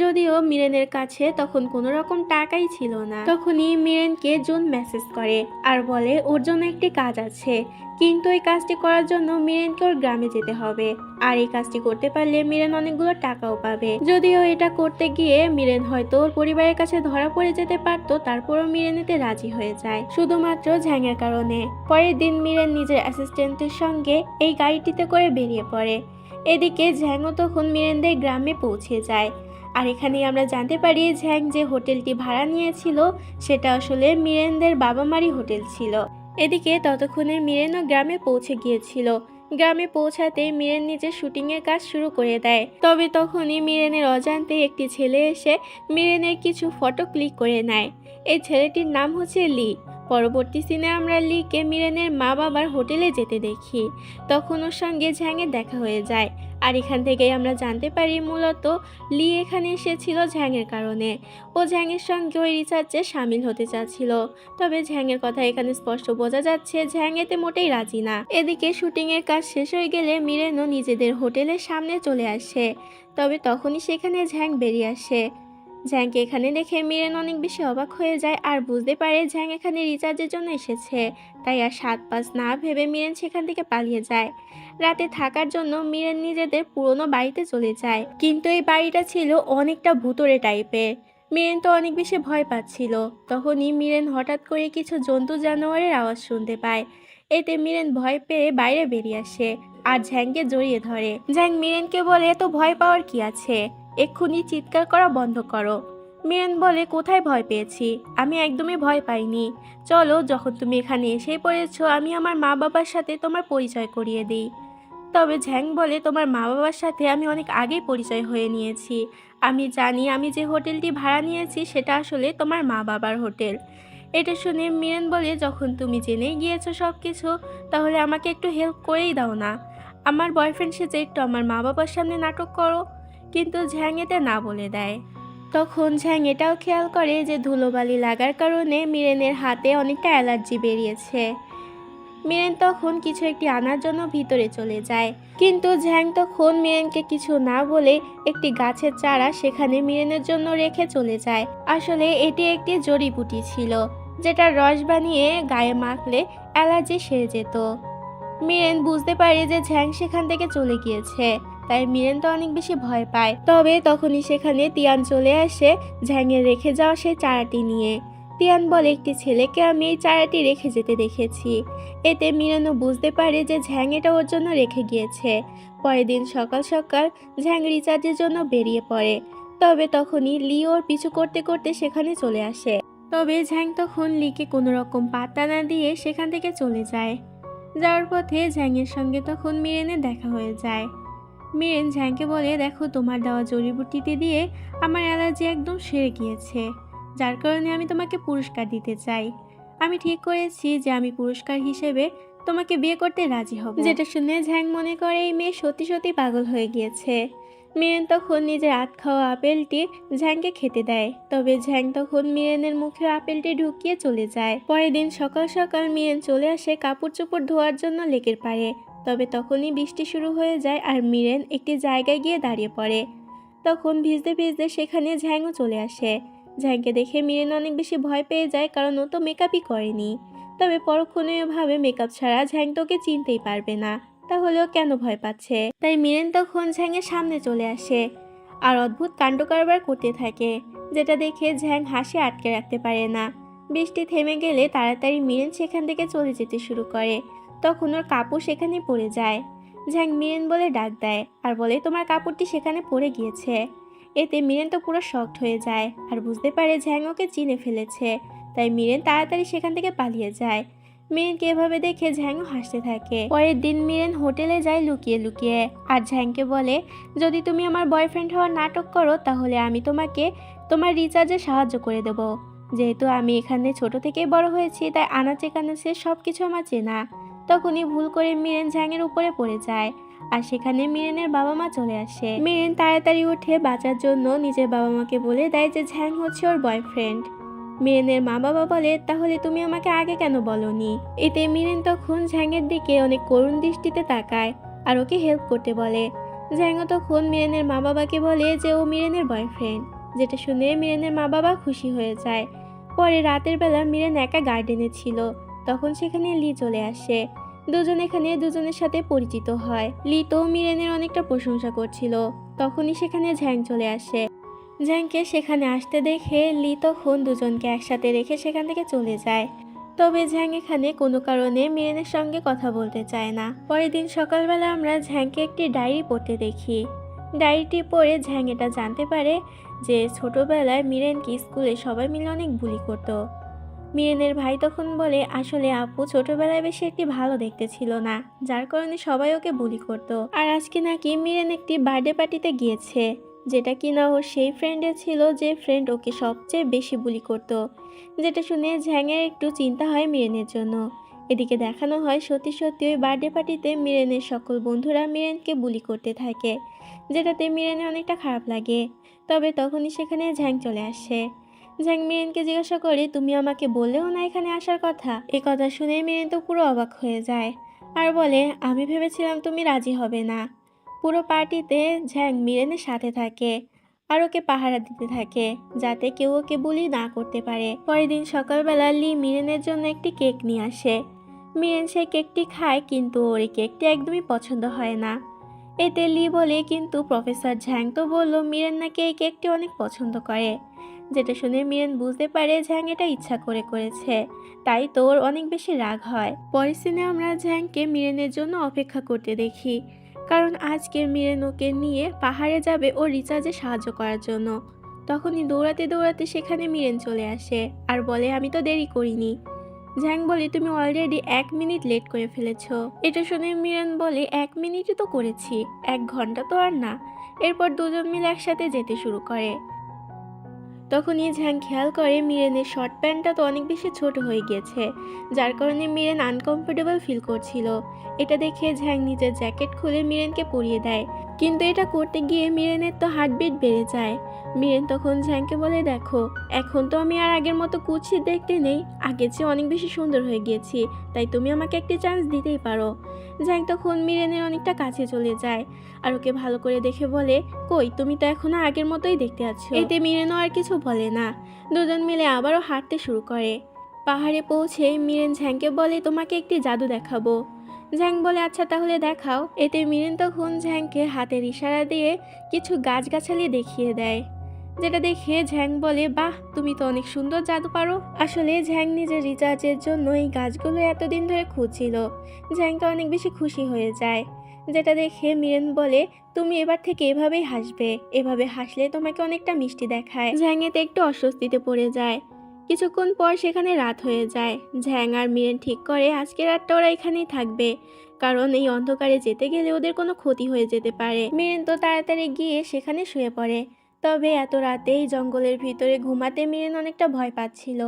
যদিও মিরেনের কাছে তখন কোনো রকম টাকাই ছিল না। তখনই মিরেনকে জুন মেসেজ করে আর বলে ওর জন্য একটি কাজ আছে, কিন্তু এই কাজটি করার জন্য মিরেনকে ওর গ্রামে যেতে হবে। আর এই কাজটি করতে পারলে মিরেন অনেকগুলো টাকাও পাবে। যদিও এটা করতে গিয়ে মিরেন হয়তো ওর পরিবারের কাছে ধরা পড়ে যেতে পারতো, তারপরও মিরেন এতে রাজি হয়ে যায়, শুধুমাত্র ঝ্যাংয়ের কারণে। পরের দিন মিরেন নিজের অ্যাসিস্ট্যান্টের সঙ্গে এই গাড়িটিতে করে বেরিয়ে পড়ে। এদিকে ঝ্যাংও তখন মিরেনদের গ্রামে পৌঁছে যায়। আর এখানেই আমরা জানতে পারি ঝ্যাং যে হোটেলটি ভাড়া নিয়েছিল সেটা আসলে মিরেনদের বাবা মারই হোটেল ছিল। এদিকে ততক্ষণে মিরেনও গ্রামে পৌঁছে গিয়েছিল। গ্রামে পৌঁছাতে মিরেন নিজের শুটিংয়ের কাজ শুরু করে দেয়। তবে তখনই মিরেনের অজান্তে একটি ছেলে এসে মিরেনের কিছু ফটো ক্লিক করে নেয়। এই ছেলেটির নাম হচ্ছে লি। পরবর্তী সিনে আমরা লিকে মিরেনের মা বাবার হোটেলে যেতে দেখি। তখন ওর সঙ্গে ঝ্যাংয়ের দেখা হয়ে যায়। আর এখান থেকেই আমরা জানতে পারি মূলত লি এখানে এসেছিল ঝ্যাংয়ের কারণে। ও ঝ্যাংয়ের সঙ্গে ওই রিসার্চে সামিল হতে চাচ্ছিল। তবে ঝ্যাংয়ের কথা এখানে স্পষ্ট বোঝা যাচ্ছে ঝ্যাং এতে মোটেই রাজি না। এদিকে শুটিংয়ের কাজ শেষ হয়ে গেলে মিরেনও নিজেদের হোটেলের সামনে চলে আসে। তবে তখনই সেখানে ঝ্যাং বেরিয়ে আসে। ঝ্যাংকে এখানে দেখে মিরেন অনেক বেশি অবাক হয়ে যায় আর বুঝতে পারে ঝ্যাং এখানে রিচার্জের জন্য এসেছে। তাই আর সাত পাঁচ না ভেবে মিরেন সেখান থেকে পালিয়ে যায়। রাতে থাকার জন্য মিরেন নিজেদের পুরনো বাড়িতে চলে যায়। কিন্তু এই বাড়িটা ছিল অনেকটা ভুতুড়ে টাইপের। মিরেন তো অনেক বেশি ভয় পাচ্ছিল। তখনই মিরেন হঠাৎ করে কিছু জন্তু জানোয়ারের আওয়াজ শুনতে পায়। এতে মিরেন ভয় পেয়ে বাইরে বেরিয়ে আসে আর ঝ্যাংকে জড়িয়ে ধরে। ঝ্যাং মিরেনকে বলে এত ভয় পাওয়ার কি আছে, এক্ষুনি চিৎকার করা বন্ধ করো। মিরেন বলে কোথায় ভয় পেয়েছি, আমি একদমই ভয় পাইনি। চলো, যখন তুমি এখানে এসেই পড়েছো আমি আমার মা বাবার সাথে তোমার পরিচয় করিয়ে দিই। তবে ঝ্যাং বলে তোমার মা বাবার সাথে আমি অনেক আগেই পরিচয় হয়ে নিয়েছি। আমি জানি আমি যে হোটেলটি ভাড়া নিয়েছি সেটা আসলে তোমার মা বাবার হোটেল। এটা শুনে মিরেন বলে যখন তুমি জেনেই গিয়েছো সব কিছু, তাহলে আমাকে একটু হেল্প করেই দাও না। আমার বয়ফ্রেন্ড সেজে একটু আমার মা বাবার সামনে নাটক করো। কিন্তু ঝ্যাং এতে না বলে দেয়। তখন ঝ্যাং এটাও খেয়াল করে যে ধুলোবালি লাগার কারণে মিরেনের হাতে অনেকটা অ্যালার্জি বেরিয়েছে। মিরেন তখন কিছু একটি আনার জন্য ভিতরে চলে যায়। কিন্তু ঝ্যাং তখন মিরেনকে কিছু না বলে একটি গাছের চারা সেখানে মিরেনের জন্য রেখে চলে যায়। আসলে এটি একটি জড়িবুটি ছিল যেটার রস বানিয়ে গায়ে মাখলে অ্যালার্জি সেরে যেত। মিরেন বুঝতে পারে যে ঝ্যাং সেখান থেকে চলে গিয়েছে। তাই মিরেন তো অনেক বেশি ভয় পায়। তবে তখনই সেখানে তিয়ান চলে আসে ঝ্যাংয়ের রেখে যাওয়া সেই চারাটি নিয়ে। তিয়ান বলে একটি ছেলেকে আমি এই চারাটি রেখে যেতে দেখেছি। এতে মিরেনও বুঝতে পারে যে ঝ্যাং এটা ওর জন্য রেখে গিয়েছে। পরের দিন সকাল সকাল ঝ্যাং রিচার্জের জন্য বেরিয়ে পড়ে। তবে তখনই লি ওর পিছু করতে করতে সেখানে চলে আসে। তবে ঝ্যাং তখন লিকে কোনো রকম পাত্তা না দিয়ে সেখান থেকে চলে যায়। যাওয়ার পথে ঝ্যাংয়ের সঙ্গে তখন মিরেনের দেখা হয়ে যায়। মিরেন ঝ্যাংকে বলে দেখো, তোমার দেওয়া জড়িবুটিতে দিয়ে আমার অ্যালার্জি একদম সেরে গিয়েছে, যার কারণে আমি তোমাকে পুরস্কার দিতে চাই। আমি ঠিক করেছি যে আমি পুরস্কার হিসেবে তোমাকে বিয়ে করতে রাজি হব। যেটা শুনে ঝ্যাং মনে করে এই মেয়ে সত্যি সত্যি পাগল হয়ে গিয়েছে। মিরেন তখন নিজের আধ খাওয়া আপেলটি ঝ্যাংকে খেতে দেয়। তবে ঝ্যাং তখন মিরেনের মুখে আপেলটি ঢুকিয়ে চলে যায়। পরের দিন সকাল সকাল মিরেন চলে আসে কাপড় চোপড় ধোয়ার জন্য লেকের পাড়ে। তবে তখনই বৃষ্টি শুরু হয়ে যায় আর মিরেন একটি জায়গায় গিয়ে দাঁড়িয়ে পড়ে। তখন ভিজতে ভিজতে সেখানে ঝ্যাংও চলে আসে। ঝ্যাংকে দেখে মিরেন অনেক বেশি ভয় পেয়ে যায়, কারণ ও তো মেকআপই করেনি। তবে পরক্ষণে ভাবে মেকআপ ছাড়া ঝ্যাং তোকে চিনতেই পারবে না, তাহলেও কেন ভয় পাচ্ছে। তাই মিরেন তখন ঝ্যাংয়ের সামনে চলে আসে আর অদ্ভুত কাণ্ড কারবার করতে থাকে, যেটা দেখে ঝ্যাং হাসি আটকে রাখতে পারে না। বৃষ্টি থেমে গেলে তাড়াতাড়ি মিরেন সেখান থেকে চলে যেতে শুরু করে। তখন ওর কাপড় সেখানে পড়ে যায়। ঝ্যাং মিরেন বলে ডাক দেয় আর বলে তোমার কাপড়টি সেখানে পড়ে গিয়েছে। এতে মিরেন তো পুরো শকড হয়ে যায় আর বুঝতে পারে ঝ্যাং ওকে চিনে ফেলেছে। তাই মিরেন তাড়াতাড়ি সেখান থেকে পালিয়ে যায়। মিরেনকে এভাবে দেখে ঝ্যাংও হাসতে থাকে। পরের দিন মিরেন হোটেলে যায় লুকিয়ে লুকিয়ে আর ঝ্যাংকে বলে যদি তুমি আমার বয়ফ্রেন্ড হওয়ার নাটক করো তাহলে আমি তোমাকে তোমার রিচার্জে সাহায্য করে দেব। যেহেতু আমি এখানে ছোট থেকেই বড় হয়েছি তাই আনাচে কানাচে সব কিছু আমার চেনা। তখনই ভুল করে মিরেন ঝ্যাংয়ের উপরে পড়ে যায় আর সেখানে মিরেনের বাবা মা চলে আসে। মিরেন তাড়াতাড়ি উঠে বাঁচার জন্য নিজের বাবা মাকে বলে দেয় যে ঝ্যাং হচ্ছে ওর বয়ফ্রেন্ড। মিরেনের মা বাবা বলে তাহলে তুমি আমাকে আগে কেন বলনি। এতে মিরেন তখন ঝ্যাংয়ের দিকে অনেক করুণ দৃষ্টিতে তাকায় আর ওকে হেল্প করতে বলে। ঝ্যাংও তখন মিরেনের মা বাবাকে বলে যে ও মিরেনের বয়ফ্রেন্ড, যেটা শুনে মিরেনের মা বাবা খুশি হয়ে যায়। পরে রাতের বেলা মিরেন একা গার্ডেনে ছিল। তখন সেখানে লি চলে আসে। দুজন এখানে দুজনের সাথে পরিচিত হয়। লি তো মিরেনের অনেকটা প্রশংসা করছিল। তখনই সেখানে ঝ্যাং চলে আসে। ঝ্যাংকে সেখানে আসতে দেখে লি তখন দুজনকে একসাথে রেখে সেখান থেকে চলে যায়। তবে ঝ্যাং এখানে কোনো কারণে মিরেনের সঙ্গে কথা বলতে চায় না। পরের দিন সকালবেলা আমরা ঝ্যাংকে একটি ডায়েরি পড়তে দেখি। ডায়েরিটি পড়ে ঝ্যাং এটা জানতে পারে যে ছোটবেলায় মিরেনকে স্কুলে সবাই মিলে অনেক বুলি করতো। মিরেনের ভাই তখন বলে আসলে আপু ছোটবেলায় বেশি একটি ভালো দেখতে ছিল না, যার কারণে সবাই ওকে বুলি করতো। আর আজকে নাকি মিরেন একটি বার্থডে পার্টিতে গিয়েছে, যেটা কিনা ওর সেই ফ্রেন্ডে ছিল যে ফ্রেন্ড ওকে সবচেয়ে বেশি বুলি করতো। যেটা শুনে ঝ্যাংয়ের একটু চিন্তা হয় মিরেনের জন্য। এদিকে দেখানো হয় সত্যি সত্যি ওই বার্থডে পার্টিতে মিরেনের সকল বন্ধুরা মিরেনকে বুলি করতে থাকে, যেটাতে মিরেনের অনেকটা খারাপ লাগে। তবে তখনই সেখানে ঝ্যাং চলে আসে। ঝ্যাং মিরেনকে জিজ্ঞাসা করে তুমি আমাকে বললেও না এখানে আসার কথা। এ কথা শুনে মিরেন তো পুরো অবাক হয়ে যায় আর বলে আমি ভেবেছিলাম তুমি রাজি হবে না। পুরো পার্টিতে ঝ্যাং মিরেনের সাথে থাকে আর ওকে পাহারা দিতে থাকে যাতে কেউ ওকে বুলি না করতে পারে। পরের দিন সকালবেলা লি মিরেনের জন্য একটি কেক নিয়ে আসে। মিরেন সেই কেকটি খায় কিন্তু ওর এই কেকটি একদমই পছন্দ হয় না। এতে লি বলে কিন্তু প্রফেসর ঝ্যাং তো বললো মিরেন নাকি এই কেকটি অনেক পছন্দ করে। যেটা শুনে মিরেন বুঝতে পারে ঝ্যাং এটা ইচ্ছা করে করেছে, তাই তো ওর অনেক বেশি রাগ হয়। পরের সিনে আমরা ঝ্যাংকে মিরেনের জন্য অপেক্ষা করতে দেখি, কারণ আজকে মিরেন ওকে নিয়ে পাহাড়ে যাবে ও রিচার্জে সাহায্য করার জন্য। তখনই দৌড়াতে দৌড়াতে সেখানে মিরেন চলে আসে আর বলে আমি তো দেরি করিনি। ঝ্যাং বলে তুমি অলরেডি 1 মিনিট লেট করে ফেলেছো। এটা শুনে মিরেন বলে 1 মিনিটই তো করেছি, 1 ঘন্টা তো আর না। এরপর দুজন মিলে একসাথে যেতে শুরু করে। তখনই ঝ্যাং খেয়াল করে মিরেনের শর্ট প্যান্টটা তো অনেক বেশি ছোট হয়ে গেছে, যার কারণে মিরেন আনকমফোর্টেবল ফিল করছিল। এটা দেখে ঝ্যাং নিজের জ্যাকেট খুলে মিরেনকে পরিয়ে দেয়, কিন্তু এটা করতে গিয়ে মিরেনের তো হার্টবিট বেড়ে যায়। মিরেন তখন ঝ্যাংকে বলে দেখো এখন তো আমি আর আগের মতো কুৎসিত দেখতে নেই, আগের চেয়ে অনেক বেশি সুন্দর হয়ে গিয়েছি, তাই তুমি আমাকে একটি চান্স দিতেই পারো। ঝ্যাং তখন মিরেনের অনেকটা কাছে চলে যায় আর ওকে ভালো করে দেখে বলে কই তুমি তো এখনো আগের মতোই দেখতে আছো। এতে মিরেনও আর কিছু বলে না। দুজন মিলে আবারও হাঁটতে শুরু করে। পাহাড়ে পৌঁছে মিরেন ঝ্যাংকে বলে তোমাকে একটি জাদু দেখাবো। ঝ্যাং বলে আচ্ছা তাহলে দেখাও। এতে মিরেন তখন ঝ্যাংকে হাতের ইশারা দিয়ে কিছু গাছগাছালি দেখিয়ে দেয়, যেটা দেখে ঝ্যাং বলে বাহ তুমি তো অনেক সুন্দর জাদু পারো। আসলে ঝ্যাং নিজের রিচার্জের জন্য এই গাছগুলো এতদিন ধরে খুঁজছিল। ঝ্যাং তো অনেক বেশি খুশি হয়ে যায়, যেটা দেখে মিরেন বলে তুমি এবার থেকে এভাবেই হাসবে, এভাবে হাসলে তোমাকে অনেকটা মিষ্টি দেখায়। ঝ্যাং এতে একটু অস্বস্তিতে পড়ে যায়। কিছুক্ষণ পর সেখানে রাত হয়ে যায়। ঝ্যাং আর মিরেন ঠিক করে আজকে রাতটা ওরা এখানেই থাকবে, কারণ এই অন্ধকারে যেতে গেলে ওদের কোনো ক্ষতি হয়ে যেতে পারে। মিরেন তো তাড়াতাড়ি গিয়ে সেখানে শুয়ে পড়ে। তবে এত রাতেই জঙ্গলের ভিতরে ঘুমাতে মিরেন অনেকটা ভয় পাচ্ছিল,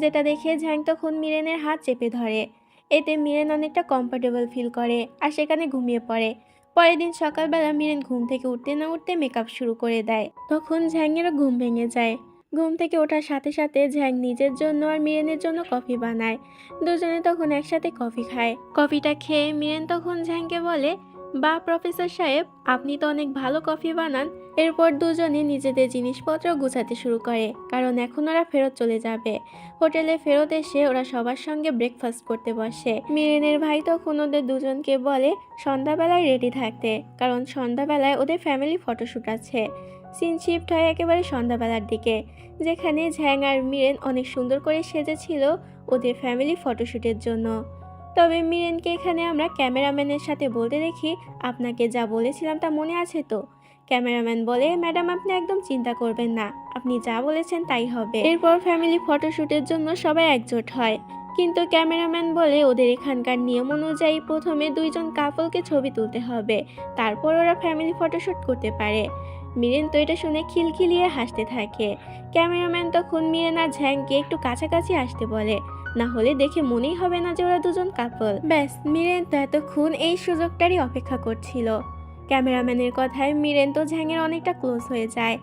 যেটা দেখে ঝ্যাং তখন মিরেনের হাত চেপে ধরে। এতে মিরেন অনেকটা কমফোর্টেবল ফিল করে আর সেখানে ঘুমিয়ে পড়ে। পরের দিন সকালবেলা মিরেন ঘুম থেকে উঠতে না উঠতে মেকআপ শুরু করে দেয়। তখন ঝ্যাংয়েরও ঘুম ভেঙে যায়। ঘুম থেকে ওঠার সাথে সাথে ঝ্যাং নিজের জন্য আর মিরেনের জন্য কফি বানায়। দুজনে তখন একসাথে কফি খায়। কফিটা খেয়ে মিরেন তখন ঝ্যাংকে বলে বা প্রফেসর সাহেব আপনি তো অনেক ভালো কফি বানান। এরপর দুজনে নিজেদের জিনিসপত্র গুছাতে শুরু করে, কারণ এখন ওরা ফেরত চলে যাবে। হোটেলে ফেরত এসে ওরা সবার সঙ্গে ব্রেকফাস্ট করতে বসে। মিরেনের ভাই তখন ওদের দুজনকে বলে সন্ধ্যাবেলায় রেডি থাকতে, কারণ সন্ধ্যাবেলায় ওদের ফ্যামিলি ফটোশ্যুট আছে। সিন শিফট হয় একেবারে সন্ধ্যাবেলার দিকে, যেখানে ঝ্যাং আর মিরেন অনেক সুন্দর করে সেজেছিল ওদের ফ্যামিলি ফটোশ্যুটের জন্য। তবে মিরেনকে এখানে আমরা ক্যামেরাম্যানের সাথে বলতে দেখি আপনাকে যা বলেছিলাম তা মনে আছে তো। ক্যামেরাম্যান বলে ম্যাডাম আপনি একদম চিন্তা করবেন না, আপনি যা বলেছেন তাই হবে। এরপর ফ্যামিলি ফটোশ্যুটের জন্য সবাই একজোট হয়, কিন্তু ক্যামেরাম্যান বলে ওদের এখানকার নিয়ম অনুযায়ী প্রথমে দুইজন কাপলকে ছবি তুলতে হবে, তারপর ওরা ফ্যামিলি ফটোশ্যুট করতে পারে। মিরেন তো এটা শুনে খিলখিলিয়ে হাসতে থাকে। ক্যামেরাম্যান তখন মিরেন আর ঝ্যাংকে একটু কাছাকাছি আসতে বলে, না হলে দেখে মনেই হবে না যে ওরা দুজন কাপল। ব্যাস মিরেন তো এতক্ষণ এই সুযোগটারই অপেক্ষা করছিল। ক্যামেরাম্যানের কথায় মিরেন তো ঝ্যাংয়ের অনেকটা ক্লোজ হয়ে যায়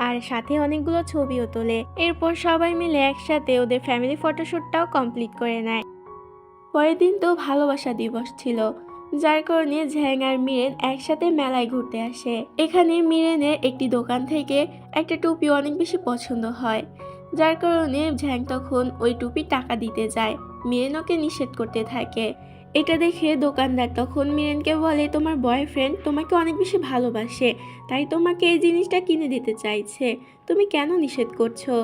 আর সাথে অনেকগুলো ছবিও তোলে। এরপর সবাই মিলে একসাথে ওদের ফ্যামিলি ফটোশ্যুটটাও কমপ্লিট করে নেয়। পরের দিন তো ভালোবাসা দিবস ছিল, যার কারণে ঝ্যাং আর মিরেন একসাথে মেলায় ঘুরতে আসে। এখানে মিরেনের একটি দোকান থেকে একটা টুপি অনেক বেশি পছন্দ হয়, যার কারণে ঝ্যাং তখন ওই টুপির টাকা দিতে যায়। মিরেন ওকে নিষেধ করতে থাকে। এটা দেখে দোকানদার তখন মিরেনকে বলে তোমার বয়ফ্রেন্ড তোমাকে অনেক বেশি ভালোবাসে, তাই তোমাকে এই জিনিসটা কিনে দিতে চাইছে, তুমি কেন নিষেধ করছো।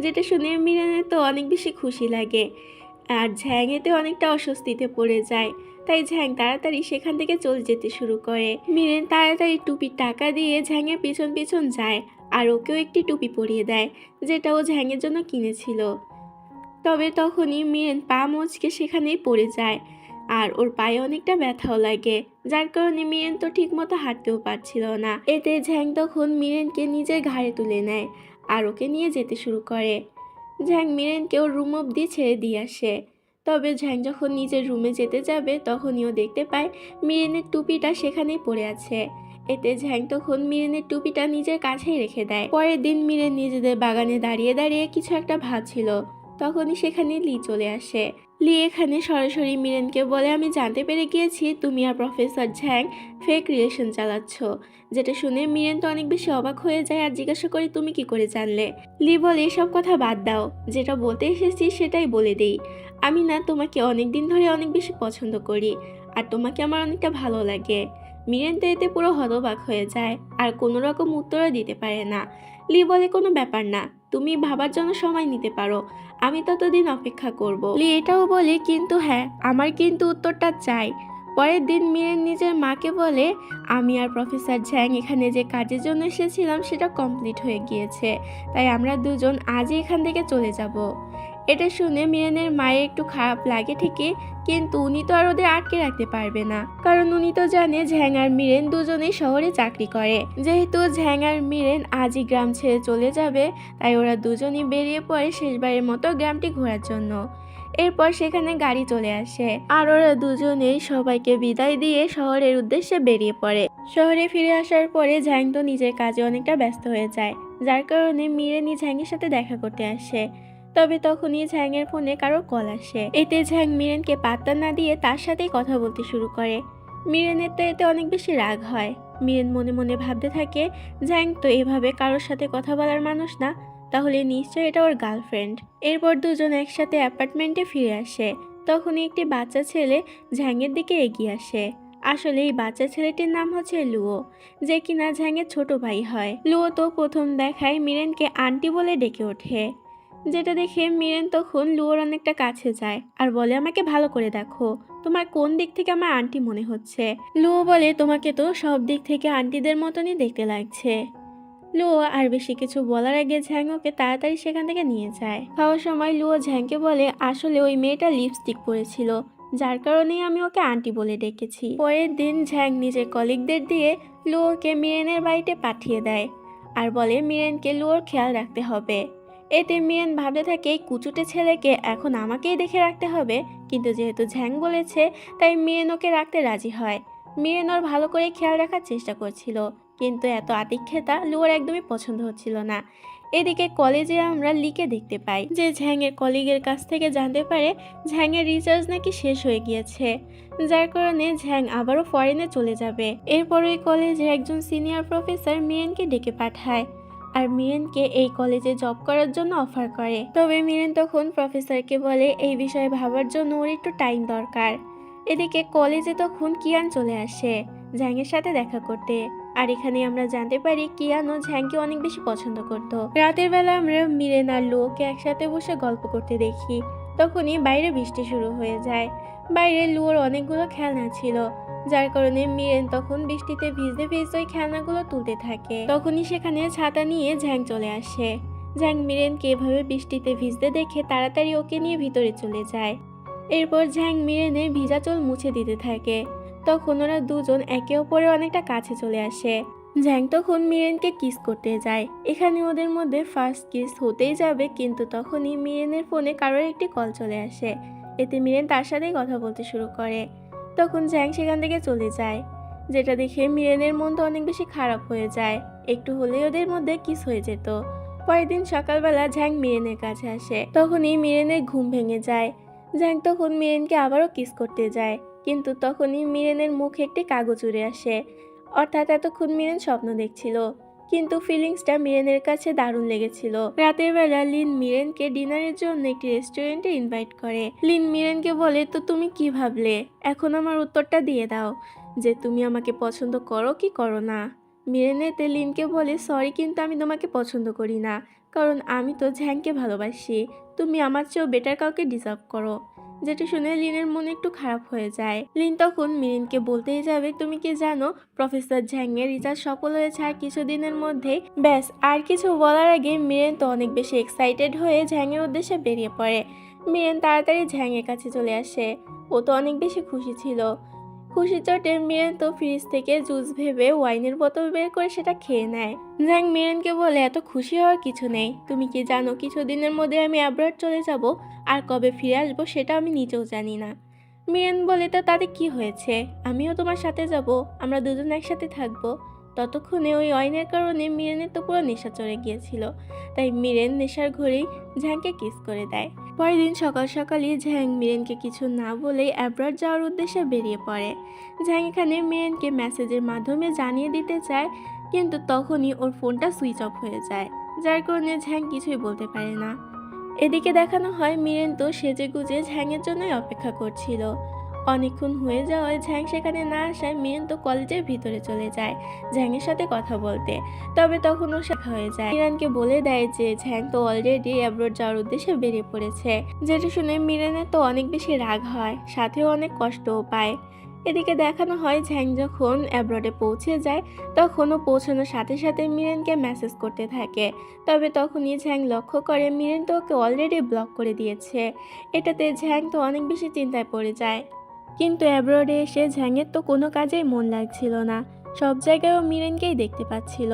যেটা শুনে মিরেনের তো অনেক বেশি খুশি লাগে। আর ঝ্যাং এতে অনেকটা অস্বস্তিতে পড়ে যায়। তাই ঝ্যাং তাড়াতাড়ি সেখান থেকে চলে যেতে শুরু করে। মিরেন তাড়াতাড়ি টুপির টাকা দিয়ে ঝ্যাংয়ের পিছন পিছন যায় আর ওকেও একটি টুপি পরিয়ে দেয়, যেটা ও ঝ্যাংয়ের জন্য কিনেছিল। তবে তখনই মিরেন পা মচকে সেখানেই পড়ে যায় আর ওর পায়ে অনেকটা ব্যথাও লাগে, যার কারণে মিরেন তো ঠিকমতো হাঁটতেও পারছিল না। এতে ঝ্যাং তখন মিরেনকে নিজের ঘাড়ে তুলে নেয় আর ওকে নিয়ে যেতে শুরু করে। ঝ্যাং মিরেনকে ওর রুম অবধি ছেড়ে দিয়ে আসে। তবে ঝ্যাং যখন নিজের রুমে যেতে যাবে তখনই ও দেখতে পায় মিরেনের টুপিটা সেখানেই পড়ে আছে। এতে ঝ্যাং তখন মিরেনের টুপিটা নিজের কাছেই রেখে দেয়। পরের দিন মিরেন নিজেদের বাগানে দাঁড়িয়ে দাঁড়িয়ে কিছু একটা ভাবছিল, তখনই সেখানে লি চলে আসে। লি এখানে সরাসরি মিরেনকে বলে, আমি জানতে পেরে গিয়েছি তুমি আর প্রফেসর ঝ্যাং ফেক রিলেশন চালাচ্ছ। যেটা শুনে মিরেন তো অনেক বেশি অবাক হয়ে যায় আর জিজ্ঞাসা করে তুমি কি করে জানলে। লি বলে এসব কথা বাদ দাও, যেটা বলতে এসেছি সেটাই বলে দেই। আমি না তোমাকে অনেক দিন ধরে অনেক বেশি পছন্দ করি আর তোমাকে আমার অনেকটা ভালো লাগে। মিরেন তো এতে পুরো হতবাক হয়ে যায় আর কোনো রকম উত্তরও দিতে পারে না। লি বলে কোনো ব্যাপার না, তুমি ভাবার জন্য সময় নিতে পারো, আমি ততদিন অপেক্ষা করব। লি এটাও বলে কিন্তু হ্যাঁ, আমার কিন্তু উত্তরটা চাই। পরের দিন মিরেন নিজের মাকে বলে, আমি আর প্রফেসর ঝ্যাং এখানে যে কাজের জন্য এসেছিলাম সেটা কমপ্লিট হয়ে গিয়েছে, তাই আমরা দুজন আজই এখান থেকে চলে যাব। এটা শুনে মিরেনের মায়ের একটু খারাপ লাগে ঠিকই, কিন্তু উনি তো আর ওদের আটকে রাখতে পারবে না, কারণ উনি তো জানে ঝ্যাং আর মিরেন দুজনেই শহরে চাকরি করে। যেহেতু ঝ্যাং আর মিরেন আজই গ্রাম ছেড়ে চলে যাবে, তাই ওরা দুজনই বেরিয়ে পড়ে শেষবারের মতো গ্রামটি ঘোরার জন্য। এরপর সেখানে গাড়ি চলে আসে আর ওরা দুজনেই সবাইকে বিদায় দিয়ে শহরের উদ্দেশ্যে বেরিয়ে পড়ে। শহরে ফিরে আসার পরে ঝ্যাং তো নিজের কাজে অনেকটা ব্যস্ত হয়ে যায়, যার কারণে মিরেনই ঝ্যাংয়ের সাথে দেখা করতে আসে। তবে তখনই ঝ্যাংয়ের ফোনে কারো কল আসে। এতে ঝ্যাং মিরেনকে পাত্তা না দিয়ে তার সাথেই কথা বলতে শুরু করে। মিরেনের তো এতে অনেক বেশি রাগ হয়। মিরেন মনে মনে ভাবতে থাকে, ঝ্যাং তো এভাবে কারোর সাথে কথা বলার মানুষ না, তাহলে নিশ্চয়ই এটা ওর গার্লফ্রেন্ড। এরপর দুজন একসাথে অ্যাপার্টমেন্টে ফিরে আসে। তখনই একটি বাচ্চা ছেলে ঝ্যাংয়ের দিকে এগিয়ে আসে। আসলে এই বাচ্চা ছেলেটির নাম হচ্ছে লুও, যে কিনা ঝ্যাংয়ের ছোট ভাই হয়। লুও তো প্রথম দেখায় মিরেনকে আন্টি বলে ডেকে ওঠে, যেটা দেখে মিরেন তখন লুয়োর অনেকটা কাছে যায় আর বলে, আমাকে ভালো করে দেখো, তোমার কোন দিক থেকে আমার আন্টি মনে হচ্ছে। লুয়ো বলে, তোমাকে তো সব দিক থেকে আন্টিদের মতনই দেখতে লাগছে। লুয়ো আর বেশি কিছু বলার আগে ঝ্যাং ওকে তাড়াতাড়ি সেখান থেকে নিয়ে যায়। খাওয়ার সময় লুয়ো ঝ্যাংকে বলে, আসলে ওই মেয়েটা লিপস্টিক পরেছিল, যার কারণেই আমি ওকে আন্টি বলে ডেকেছি। পরের দিন ঝ্যাং নিজের কলিগদের দিয়ে লুয়োকে মিরেনের বাড়িতে পাঠিয়ে দেয় আর বলে মিরেনকে লুয়োর খেয়াল রাখতে হবে। এতে মিরেন ভাবতে থাকে, এই কুচুটে ছেলেকে এখন আমাকেই দেখে রাখতে হবে, কিন্তু যেহেতু ঝ্যাং বলেছে তাই মিরেন ওকে রাখতে রাজি হয়। মিরেন ওর ভালো করে খেয়াল রাখার চেষ্টা করছিল, কিন্তু এত আতিক্ষেতা লুয়োর একদমই পছন্দ হচ্ছিল না। এদিকে কলেজে আমরা লিকে দেখতে পাই যে ঝ্যাংয়ের কলিগের কাছ থেকে জানতে পারে ঝ্যাংয়ের রিচার্জ নাকি শেষ হয়ে গিয়েছে, যার কারণে ঝ্যাং আবারও ফরেনে চলে যাবে। এরপর ওই কলেজের একজন সিনিয়র প্রফেসর মিরেনকে ডেকে পাঠায় আর মিরেনকে এই কলেজে জব করার জন্য অফার করে। তবে মিরেন তখন প্রফেসরকে বলে এই বিষয়ে ভাবার জন্য ওর একটু টাইম দরকার। এদিকে কলেজে তখন কিয়ান চলে আসে ঝ্যাংয়ের সাথে দেখা করতে, আর এখানে আমরা জানতে পারি কিয়ানও ঝ্যাংকে অনেক বেশি পছন্দ করত। রাতের বেলা আমরা মিরেন আর লুয়োকে একসাথে বসে গল্প করতে দেখি। তখনই বাইরে বৃষ্টি শুরু হয়ে যায়। বাইরে লুয়োর অনেকগুলো খেলনা ছিল, যার কারণে মিরেন তখন বৃষ্টিতে ভিজতে ভিজতে ওই খেলনাগুলো তুলতে থাকে। তখনই সেখানে ছাতা নিয়ে ঝ্যাং চলে আসে। ঝ্যাং মিরেনকে এভাবে বৃষ্টিতে ভিজতে দেখে তাড়াতাড়ি ওকে নিয়ে ভিতরে চলে যায়। এরপর ঝ্যাং মিরেনের ভিজা চুল মুছে দিতে থাকে। তখন ওরা দুজন একে অপরের অনেকটা কাছে চলে আসে। ঝ্যাং তখন মিরেনকে কিস করতে যায়। এখানে ওদের মধ্যে ফার্স্ট কিস হতেই যাবে, কিন্তু তখনই মিরেনের ফোনে কারোর একটি কল চলে আসে। এতে মিরেন তার সাথেই কথা বলতে শুরু করে। তখন ঝ্যাং সেখান থেকে চলে যায়, যেটা দেখে মিরেনের মনটা অনেক বেশি খারাপ হয়ে যায়। একটু হলেই ওদের মধ্যে কিস হয়ে যেত। পরের দিন সকালবেলা ঝ্যাং মিরেনের কাছে আসে। তখনই মিরেনের ঘুম ভেঙে যায়। ঝ্যাং তখন মিরেনকে আবারও কিস করতে যায়, কিন্তু তখনই মিরেনের মুখে একটি কাগজ উড়ে আসে। অর্থাৎ এতক্ষণ মিরেন স্বপ্ন দেখছিল, কিন্তু ফিলিংসটা মিরেনের কাছে দারুণ লেগেছিল। রাতের বেলা লিন মিরেনকে ডিনারের জন্য একটি রেস্টুরেন্টে ইনভাইট করে। লিন মিরেনকে বলে, তো তুমি কি ভাবলে, এখন আমার উত্তরটা দিয়ে দাও যে তুমি আমাকে পছন্দ করো কি করো না। মিরেন এতে লিনকে বলে, সরি, কিন্তু আমি তোমাকে পছন্দ করি না, কারণ আমি তো ঝ্যাংকে ভালোবাসি, তুমি আমার চেয়েও বেটার কাউকে ডিজার্ভ করো। যেটা শুনে লিনের মনে একটু খারাপ হয়ে যায়। লিন তখন মিরিনকে বলতেই যাবে, তুমি কি জানো প্রফেসর ঝ্যাং এর রিসার্চ সফল হয়েছে আর কিছুদিনের মধ্যেই। ব্যাস আর কিছু বলার আগে মিরেন তো অনেক বেশি এক্সাইটেড হয়ে ঝ্যাংয়ের উদ্দেশ্যে বেরিয়ে পড়ে। মিরেন তাড়াতাড়ি ঝ্যাংয়ের কাছে চলে আসে। ও তো অনেক বেশি খুশি ছিল। খুশির চোটে মিরেন তো ফ্রিজ থেকে জুস ভেবে ওয়াইনের বোতল বের করে সেটা খেয়ে নেয়। ঝ্যাং মিরেনকে বলে, এত খুশি হওয়ার কিছু নেই, তুমি কি জানো কিছুদিনের মধ্যে আমি অ্যাব্রড চলে যাব, আর কবে ফিরে আসবো সেটা আমি নিজেও জানি না। মিরেন বলে, তা তাতে কি হয়েছে, আমিও তোমার সাথে যাব, আমরা দুজন একসাথে থাকবো। ততক্ষণে ওই ওয়াইনের কারণে মিরেনের তো পুরো নেশা চড়ে গিয়েছিল, তাই মিরেন নেশার ঘরেই ঝ্যাংকে কিস করে দেয়। পরের দিন সকাল সকালই ঝ্যাং মিরেনকে কিছু না বলেই অ্যাব্রড যাওয়ার উদ্দেশ্যে বেরিয়ে পড়ে। ঝ্যাং এখানে মিরেনকে মেসেজের মাধ্যমে জানিয়ে দিতে চায়, কিন্তু তখনই ওর ফোনটা সুইচ অফ হয়ে যায়, যার কারণে ঝ্যাং কিছুই বলতে পারে না। এদিকে দেখানো হয় মিরেন তো সেজে গুজে ঝ্যাংয়ের জন্যই অপেক্ষা করছিল। অনেকক্ষণ হয়ে যাওয়ায় ঝ্যাং সেখানে না আসায় মিরেন তো কলেজের ভিতরে চলে যায় ঝ্যাংয়ের সাথে কথা বলতে। তবে তখন ও শেখা হয়ে যায়, মিরানকে বলে দেয় যে ঝ্যাং তো অলরেডি অ্যাব্রড যাওয়ার উদ্দেশ্যে বেরিয়ে পড়েছে। যেটা শুনে মিরেনের তো অনেক বেশি রাগ হয়, সাথেও অনেক কষ্টও পায়। এদিকে দেখানো হয় ঝ্যাং যখন অ্যাব্রডে পৌঁছে যায় তখনও পৌঁছানোর সাথে সাথে মিরেনকে মেসেজ করতে থাকে। তবে তখনই ঝ্যাং লক্ষ্য করে মিরেন তো ওকে অলরেডি ব্লক করে দিয়েছে। এটাতে ঝ্যাং তো অনেক বেশি চিন্তায় পড়ে যায়। কিন্তু অ্যাব্রডে এসে ঝ্যাংয়ের তো কোনো কাজেই মন লাগছিল না, সব জায়গায় ও মিরেনকেই দেখতে পাচ্ছিল।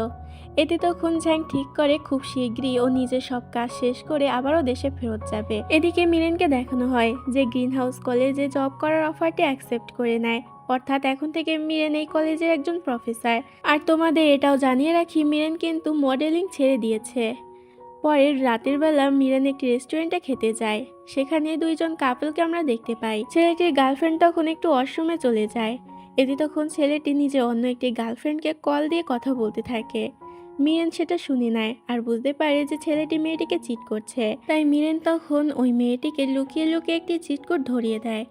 এতে তখন ঝ্যাং ঠিক করে খুব শীঘ্রই ও নিজের সব কাজ শেষ করে আবারও দেশে ফেরত যাবে। এদিকে মিরেনকে দেখানো হয় যে গ্রিন হাউস কলেজে জব করার অফারটি অ্যাকসেপ্ট করে নেয়, অর্থাৎ এখন থেকে মিরেন এই কলেজের একজন প্রফেসর। আর তোমাদের এটাও জানিয়ে রাখি, মিরেন কিন্তু মডেলিং ছেড়ে দিয়েছে। পরের রাতের বেলা মিরান একটি রেস্টুরেন্টে খেতে যায়। সেখানে দুইজন কাপলকে আমরা দেখতে পাই। ছেলেটির গার্লফ্রেন্ড তখন একটু ওয়াশরুমে চলে যায়। এতে তখন ছেলেটি নিজে অন্য একটি গার্লফ্রেন্ডকে কল দিয়ে কথা বলতে থাকে। মিরেন সেটা শুনে নেয় আর বুঝতে পারে যে ছেলেটি মেয়েটিকে চিট করছে। তাই মিরেন তখন ওই মেয়েটিকে লুকিয়ে লুকিয়ে একটি চিট কোড ধরিয়ে দেয়।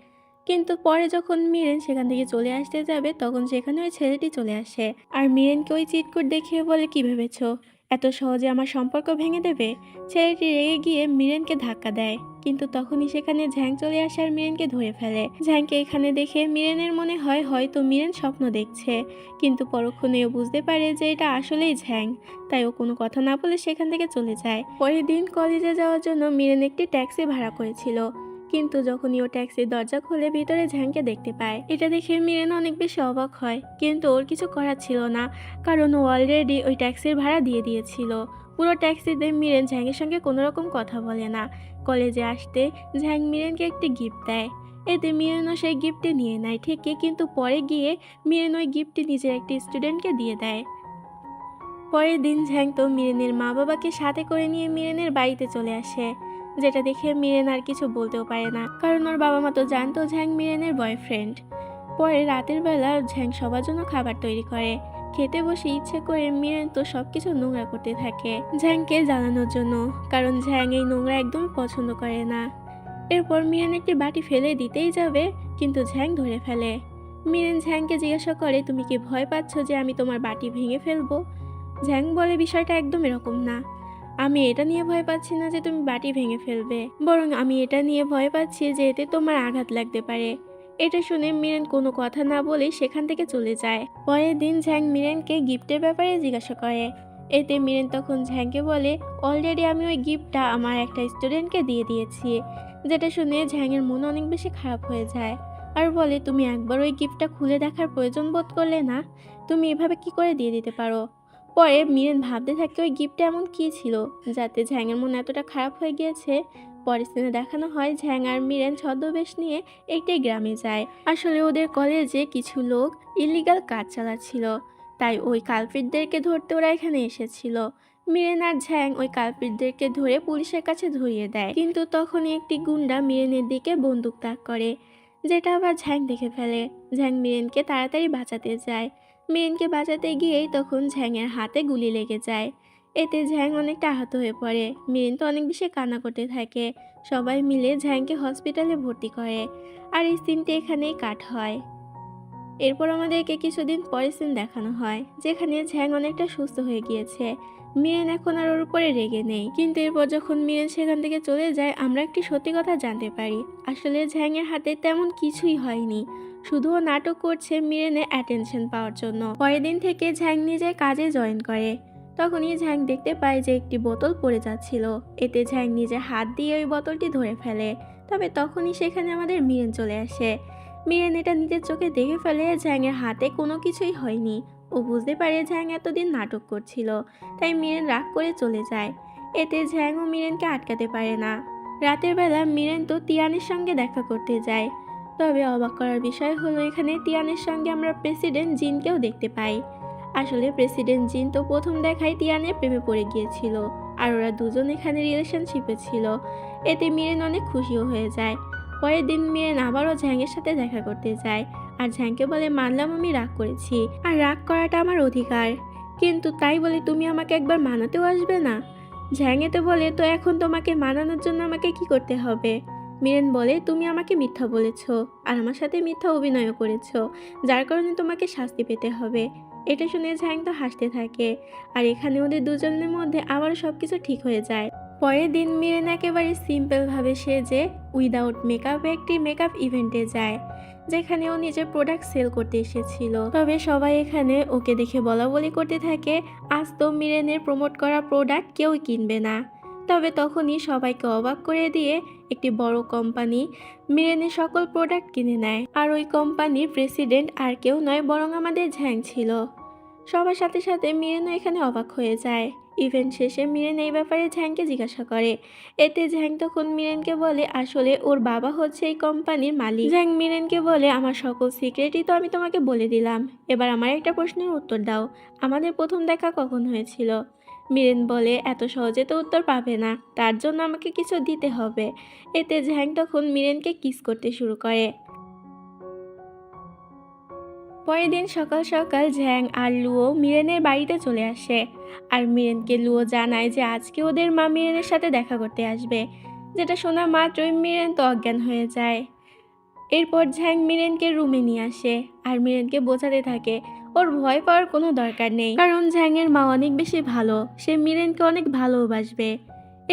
কিন্তু পরে যখন মিরেন সেখান থেকে চলে আসতে যাবে তখন সেখানে ওই ছেলেটি চলে আসে আর মিরেনকে ওই চিট কোড দেখিয়ে বলে, কি ভেবেছো এত সহজে আমার সম্পর্ক ভেঙে দেবে। ছেলেটি রেগে গিয়ে মিরেনকে ধাক্কা দেয়, কিন্তু তখনই সেখানে ঝ্যাং চলে আসে আর মিরেনকে ধরে ফেলে। ঝ্যাংকে এখানে দেখে মিরেনের মনে হয় হয়তো মিরেন স্বপ্ন দেখছে, কিন্তু পরক্ষণে ও বুঝতে পারে যে এটা আসলেই ঝ্যাং, তাই ও কোনো কথা না বলে সেখান থেকে চলে যায়। পরের দিন কলেজে যাওয়ার জন্য মিরেন একটি ট্যাক্সি ভাড়া করেছিল, কিন্তু যখনই ও ট্যাক্সির দরজা খুলে ভিতরে ঝ্যাংকে দেখতে পায়। এটা দেখে মিরেন অনেক বেশি অবাক হয়, কিন্তু ওর কিছু করার ছিল না, কারণ ও অলরেডি ওই ট্যাক্সির ভাড়া দিয়ে দিয়েছিল। পুরো ট্যাক্সিতে মিরেন ঝ্যাংয়ের সঙ্গে কোনো রকম কথা বলে না। কলেজে আসতে ঝ্যাং মিরেনকে একটি গিফট দেয়। এতে মিরেনও সেই গিফটটি নিয়ে নেয় ঠিকই, কিন্তু পরে গিয়ে মিরেন ওই গিফটটি নিজের একটি স্টুডেন্টকে দিয়ে দেয়। পরের দিন ঝ্যাং তো মিরেনের মা বাবাকে সাথে করে নিয়ে মিরেনের বাড়িতে চলে আসে, যেটা দেখে মিরেন আর কিছু বলতেও পারে না, কারণ ওর বাবা মা তো জানতো ঝ্যাং মিরেনের বয়ফ্রেন্ড। পরে রাতের বেলা ঝ্যাং সবার জন্য খাবার তৈরি করে। খেতে বসে ইচ্ছে করে মিরেন তো সবকিছু নোংরা করতে থাকে ঝ্যাংকে জ্বালানোর জন্য, কারণ ঝ্যাং এই নোংরা একদম পছন্দ করে না। এরপর মিরেন একটি বাটি ফেলে দিতেই যাবে, কিন্তু ঝ্যাং ধরে ফেলে। মিরেন ঝ্যাংকে জিজ্ঞাসা করে, তুমি কি ভয় পাচ্ছ যে আমি তোমার বাটি ভেঙে ফেলবো? ঝ্যাং বলে, বিষয়টা একদম এরকম না, আমি এটা নিয়ে ভয় পাচ্ছি না যে তুমি বাটি ভেঙে ফেলবে, বরং আমি এটা নিয়ে ভয় পাচ্ছি যে এতে তোমার আঘাত লাগতে পারে। এটা শুনে মিরেন কোনো কথা না বলেই সেখান থেকে চলে যায়। পরের দিন ঝ্যাং মিরেনকে গিফটের ব্যাপারে জিজ্ঞাসা করে। এতে মিরেন তখন ঝ্যাংকে বলে, অলরেডি আমি ওই গিফটটা আমার একটা স্টুডেন্টকে দিয়ে দিয়েছি। যেটা শুনে ঝ্যাংয়ের মন অনেক বেশি খারাপ হয়ে যায় আর বলে, তুমি একবার ওই গিফটটা খুলে দেখার প্রয়োজন বোধ করলে না? তুমি এভাবে কি করে দিয়ে দিতে পারো? পরে মিরেন ভাবতে থাকে ওই গিফটে এমন কী ছিল যাতে ঝ্যাংয়ের মন এতটা খারাপ হয়ে গিয়েছে। পরের সিনে দেখানো হয় ঝ্যাং আর মিরেন ছদ্মবেশ নিয়ে একটি গ্রামে যায়। আসলে ওদের কলেজে কিছু লোক ইলিগাল কাজ চালাচ্ছিল, তাই ওই কালপ্রিটদেরকে ধরতে ওরা এখানে এসেছিল। মিরেন আর ঝ্যাং ওই কালপ্রিটদেরকে ধরে পুলিশের কাছে ধরিয়ে দেয়, কিন্তু তখনই একটি গুন্ডা মিরেনের দিকে বন্দুক তাক করে, যেটা আবার ঝ্যাং দেখে ফেলে। ঝ্যাং মিরেনকে তাড়াতাড়ি বাঁচাতে যায়। মিরেনকে বাঁচাতে গিয়েই তখন ঝ্যাংয়ের হাতে গুলি লেগে যায়। এতে ঝ্যাং অনেকটা আহত হয়ে পড়ে। মিরেন তো অনেক বেশি কান্না করতে থাকে। সবাই মিলে ঝ্যাংকে হসপিটালে ভর্তি করে। আর এই সিনটি এখানেই কাট হয়। এরপর আমাদেরকে কিছুদিন পরের সিন দেখানো হয়, যেখানে ঝ্যাং অনেকটা সুস্থ হয়ে গিয়েছে। মিরেন এখন আর ওর উপরে রেগে নেই। কিন্তু এরপর যখন মিরেন সেখান থেকে চলে যায় আমরা একটি সত্যি কথা জানতে পারি। আসলে ঝ্যাংয়ের হাতে তেমন কিছুই হয়নি, শুধু ও নাটক করছে মিরেনের অ্যাটেনশন পাওয়ার জন্য। পরের দিন থেকে ঝ্যাং নিজের কাজে জয়েন করে। তখনই ঝ্যাং দেখতে পায় যে একটি বোতল পড়ে যাচ্ছিল। এতে ঝ্যাং নিজের হাত দিয়ে ওই বোতলটি ধরে ফেলে। তবে তখনই সেখানে আমাদের মিরেন চলে আসে। মিরেন এটা নিজের চোখে দেখে ফেলে ঝ্যাংয়ের হাতে কোনো কিছুই হয়নি। ও বুঝতে পারে ঝ্যাং এতদিন নাটক করছিল, তাই মিরেন রাগ করে চলে যায়। এতে ঝ্যাং ও মিরেনকে আটকাতে পারে না। রাতের বেলা মিরেন তো তিয়ানের সঙ্গে দেখা করতে যায়। তবে অবাক করার বিষয় হলো এখানে তিয়ানের সঙ্গে আমরা প্রেসিডেন্ট জিনকেও দেখতে পাই। আসলে প্রেসিডেন্ট জিন তো প্রথম দেখায় তিয়ানের প্রেমে পড়ে গিয়েছিল, আর ওরা দুজন এখানে রিলেশনশিপে ছিল। এতে মিরেন অনেক খুশিও হয়ে যায়। পরের দিন মিরেন আবারও ঝ্যাংয়ের সাথে দেখা করতে যায়, আর ঝ্যাংকে বলে মানলাম আমি রাগ করেছি, আর রাগ করাটা আমার অধিকার, কিন্তু তাই বলে তুমি আমাকে একবার মানাতেও আসবে না। ঝ্যাংয়ে তো বলে তো এখন তোমাকে মানানোর জন্য আমাকে কি করতে হবে। মিরেন বলে তুমি আমাকে মিথ্যা বলেছো, আর আমার সাথে মিথ্যা অভিনয়ও করেছো, যার কারণে তোমাকে শাস্তি পেতে হবে। এটা শুনে ঝ্যাং তো হাসতে থাকে, আর এখানে ওদের দুজনের মধ্যে আবারও সবকিছু ঠিক হয়ে যায়। পরের দিন মিরেন একেবারে সিম্পলভাবে সেজে উইদাউট মেকআপে একটি মেকআপ ইভেন্টে যায়, যেখানে ও নিজের প্রোডাক্ট সেল করতে এসেছিল। তবে সবাই এখানে ওকে দেখে বলা বলি করতে থাকে আজ তো মিরেনের প্রমোট করা প্রোডাক্ট কেউই কিনবে না। তবে তখনই সবাইকে অবাক করে দিয়ে একটি বড় কোম্পানি মিরেনের সকল প্রোডাক্ট কিনে নেয়, আর ওই কোম্পানির প্রেসিডেন্ট আর কেউ নয় বরং আমাদের ঝ্যাং ছিল। সবার সাথে সাথে মিরেনও এখানে অবাক হয়ে যায়। ইভেন্ট শেষে মিরেন এই ব্যাপারে ঝ্যাংকে জিজ্ঞাসা করে। এতে ঝ্যাং তখন মিরেনকে বলে আসলে ওর বাবা হচ্ছে এই কোম্পানির মালিক। ঝ্যাং মিরেনকে বলে আমার সকল সিক্রেটই তো আমি তোমাকে বলে দিলাম, এবার আমার একটা প্রশ্নের উত্তর দাও, আমাদের প্রথম দেখা কখন হয়েছিল। মিরেন বলে এত সহজে তো উত্তর পাবে না, তার জন্য আমাকে কিছু দিতে হবে। এতে ঝ্যাং তখন মিরেনকে কিস করতে শুরু করে। পরের দিন সকাল সকাল ঝ্যাং আর লুও মিরেনের বাড়িতে চলে আসে, আর মিরেনকে লুও জানায় যে আজকে ওদের মা মিরেনের সাথে দেখা করতে আসবে, যেটা শোনা মাত্রই মিরেন তো অজ্ঞান হয়ে যায়। এরপর ঝ্যাং মিরেনকে রুমে নিয়ে আসে, আর মিরেনকে বোঝাতে থাকে ওর ভয় পাওয়ার কোনো দরকার নেই, কারণ ঝ্যাংয়ের মা অনেক বেশি ভালো, সে মিরেনকে অনেক ভালোবাসবে।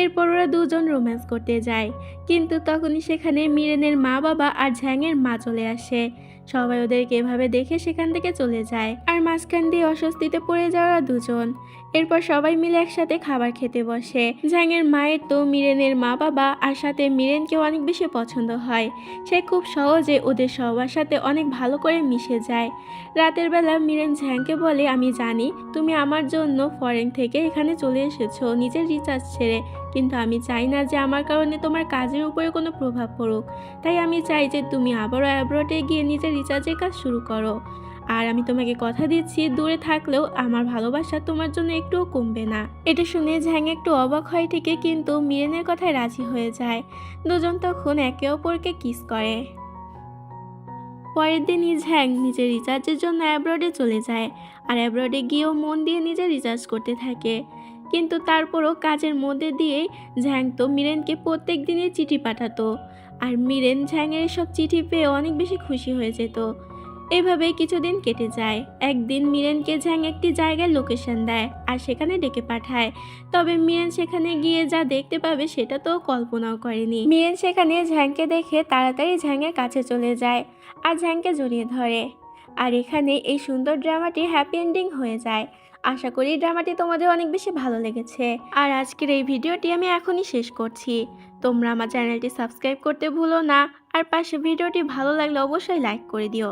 এরপর ওরা দুজন রোম্যান্স করতে যায়, কিন্তু তখনই সেখানে মিরেনের মা বাবা আর ঝ্যাংয়ের মা চলে আসে। সবাই ওদেরকে এভাবে দেখে সেখান থেকে চলে যায়, আর মাঝখান দিয়ে অস্বস্তিতে পড়ে যাওয়া দুজন। এরপর সবাই মিলে একসাথে খাবার খেতে বসে। ঝ্যাংয়ের মায়ের তো মিরেনের মা বাবা আর সাথে মিরেনকেও অনেক বেশি পছন্দ হয়, সে খুব সহজে ওদের সবার সাথে অনেক ভালো করে মিশে যায়। রাতের বেলা মিরেন ঝ্যাংকে বলে আমি জানি তুমি আমার জন্য ফরেন থেকে এখানে চলে এসেছো নিজের রিচার্জ ছেড়ে, কিন্তু আমি চাই না যে আমার কারণে তোমার কাজের উপরে কোনো প্রভাব পড়ুক, তাই আমি চাই যে তুমি আবারও অ্যাব্রোডে গিয়ে নিজের রিচার্জের কাজ শুরু করো। আর আমি তোমাকে কথা দিচ্ছি দূরে থাকলেও আমার ভালোবাসা তোমার জন্য একটুও কমবে না। এটা শুনে ঝ্যাং একটু অবাক হয় ঠিকই, কিন্তু মিরেনের কথায় রাজি হয়ে যায়। দুজন তখন একে অপরকে কিস করে। পরের দিনই ঝ্যাং নিজের রিচার্জের জন্য অ্যাব্রোডে চলে যায়, আর অ্যাব্রোডে গিয়েও মন দিয়ে নিজে রিচার্জ করতে থাকে। কিন্তু তারপরও কাজের মধ্যে দিয়েই ঝ্যাং তো মিরেনকে প্রত্যেক দিনই চিঠি পাঠাতো, আর মিরেন ঝ্যাংয়ের এসব চিঠি পেয়ে অনেক বেশি খুশি হয়ে যেত। এভাবেই কিছুদিন কেটে যায়। একদিন মিরেনকে ঝ্যাং একটি জায়গার লোকেশন দেয়, আর সেখানে ডেকে পাঠায়। তবে মিরেন সেখানে গিয়ে যা দেখতে পাবে সেটা তো কল্পনাও করেনি। মিরেন সেখানে ঝ্যাংকে দেখে তাড়াতাড়ি ঝ্যাংয়ের কাছে চলে যায়, আর ঝ্যাংকে জড়িয়ে ধরে। আর এখানে এই সুন্দর ড্রামাটি হ্যাপি এন্ডিং হয়ে যায়। আশা করি ড্রামাটি তোমাদের অনেক বেশি ভালো লেগেছে। আর আজকের এই ভিডিওটি আমি এখনই শেষ করছি। তোমরা আমার চ্যানেলটি সাবস্ক্রাইব করতে ভুলো না, আর পাশে ভিডিওটি ভালো লাগলে অবশ্যই লাইক করে দিও।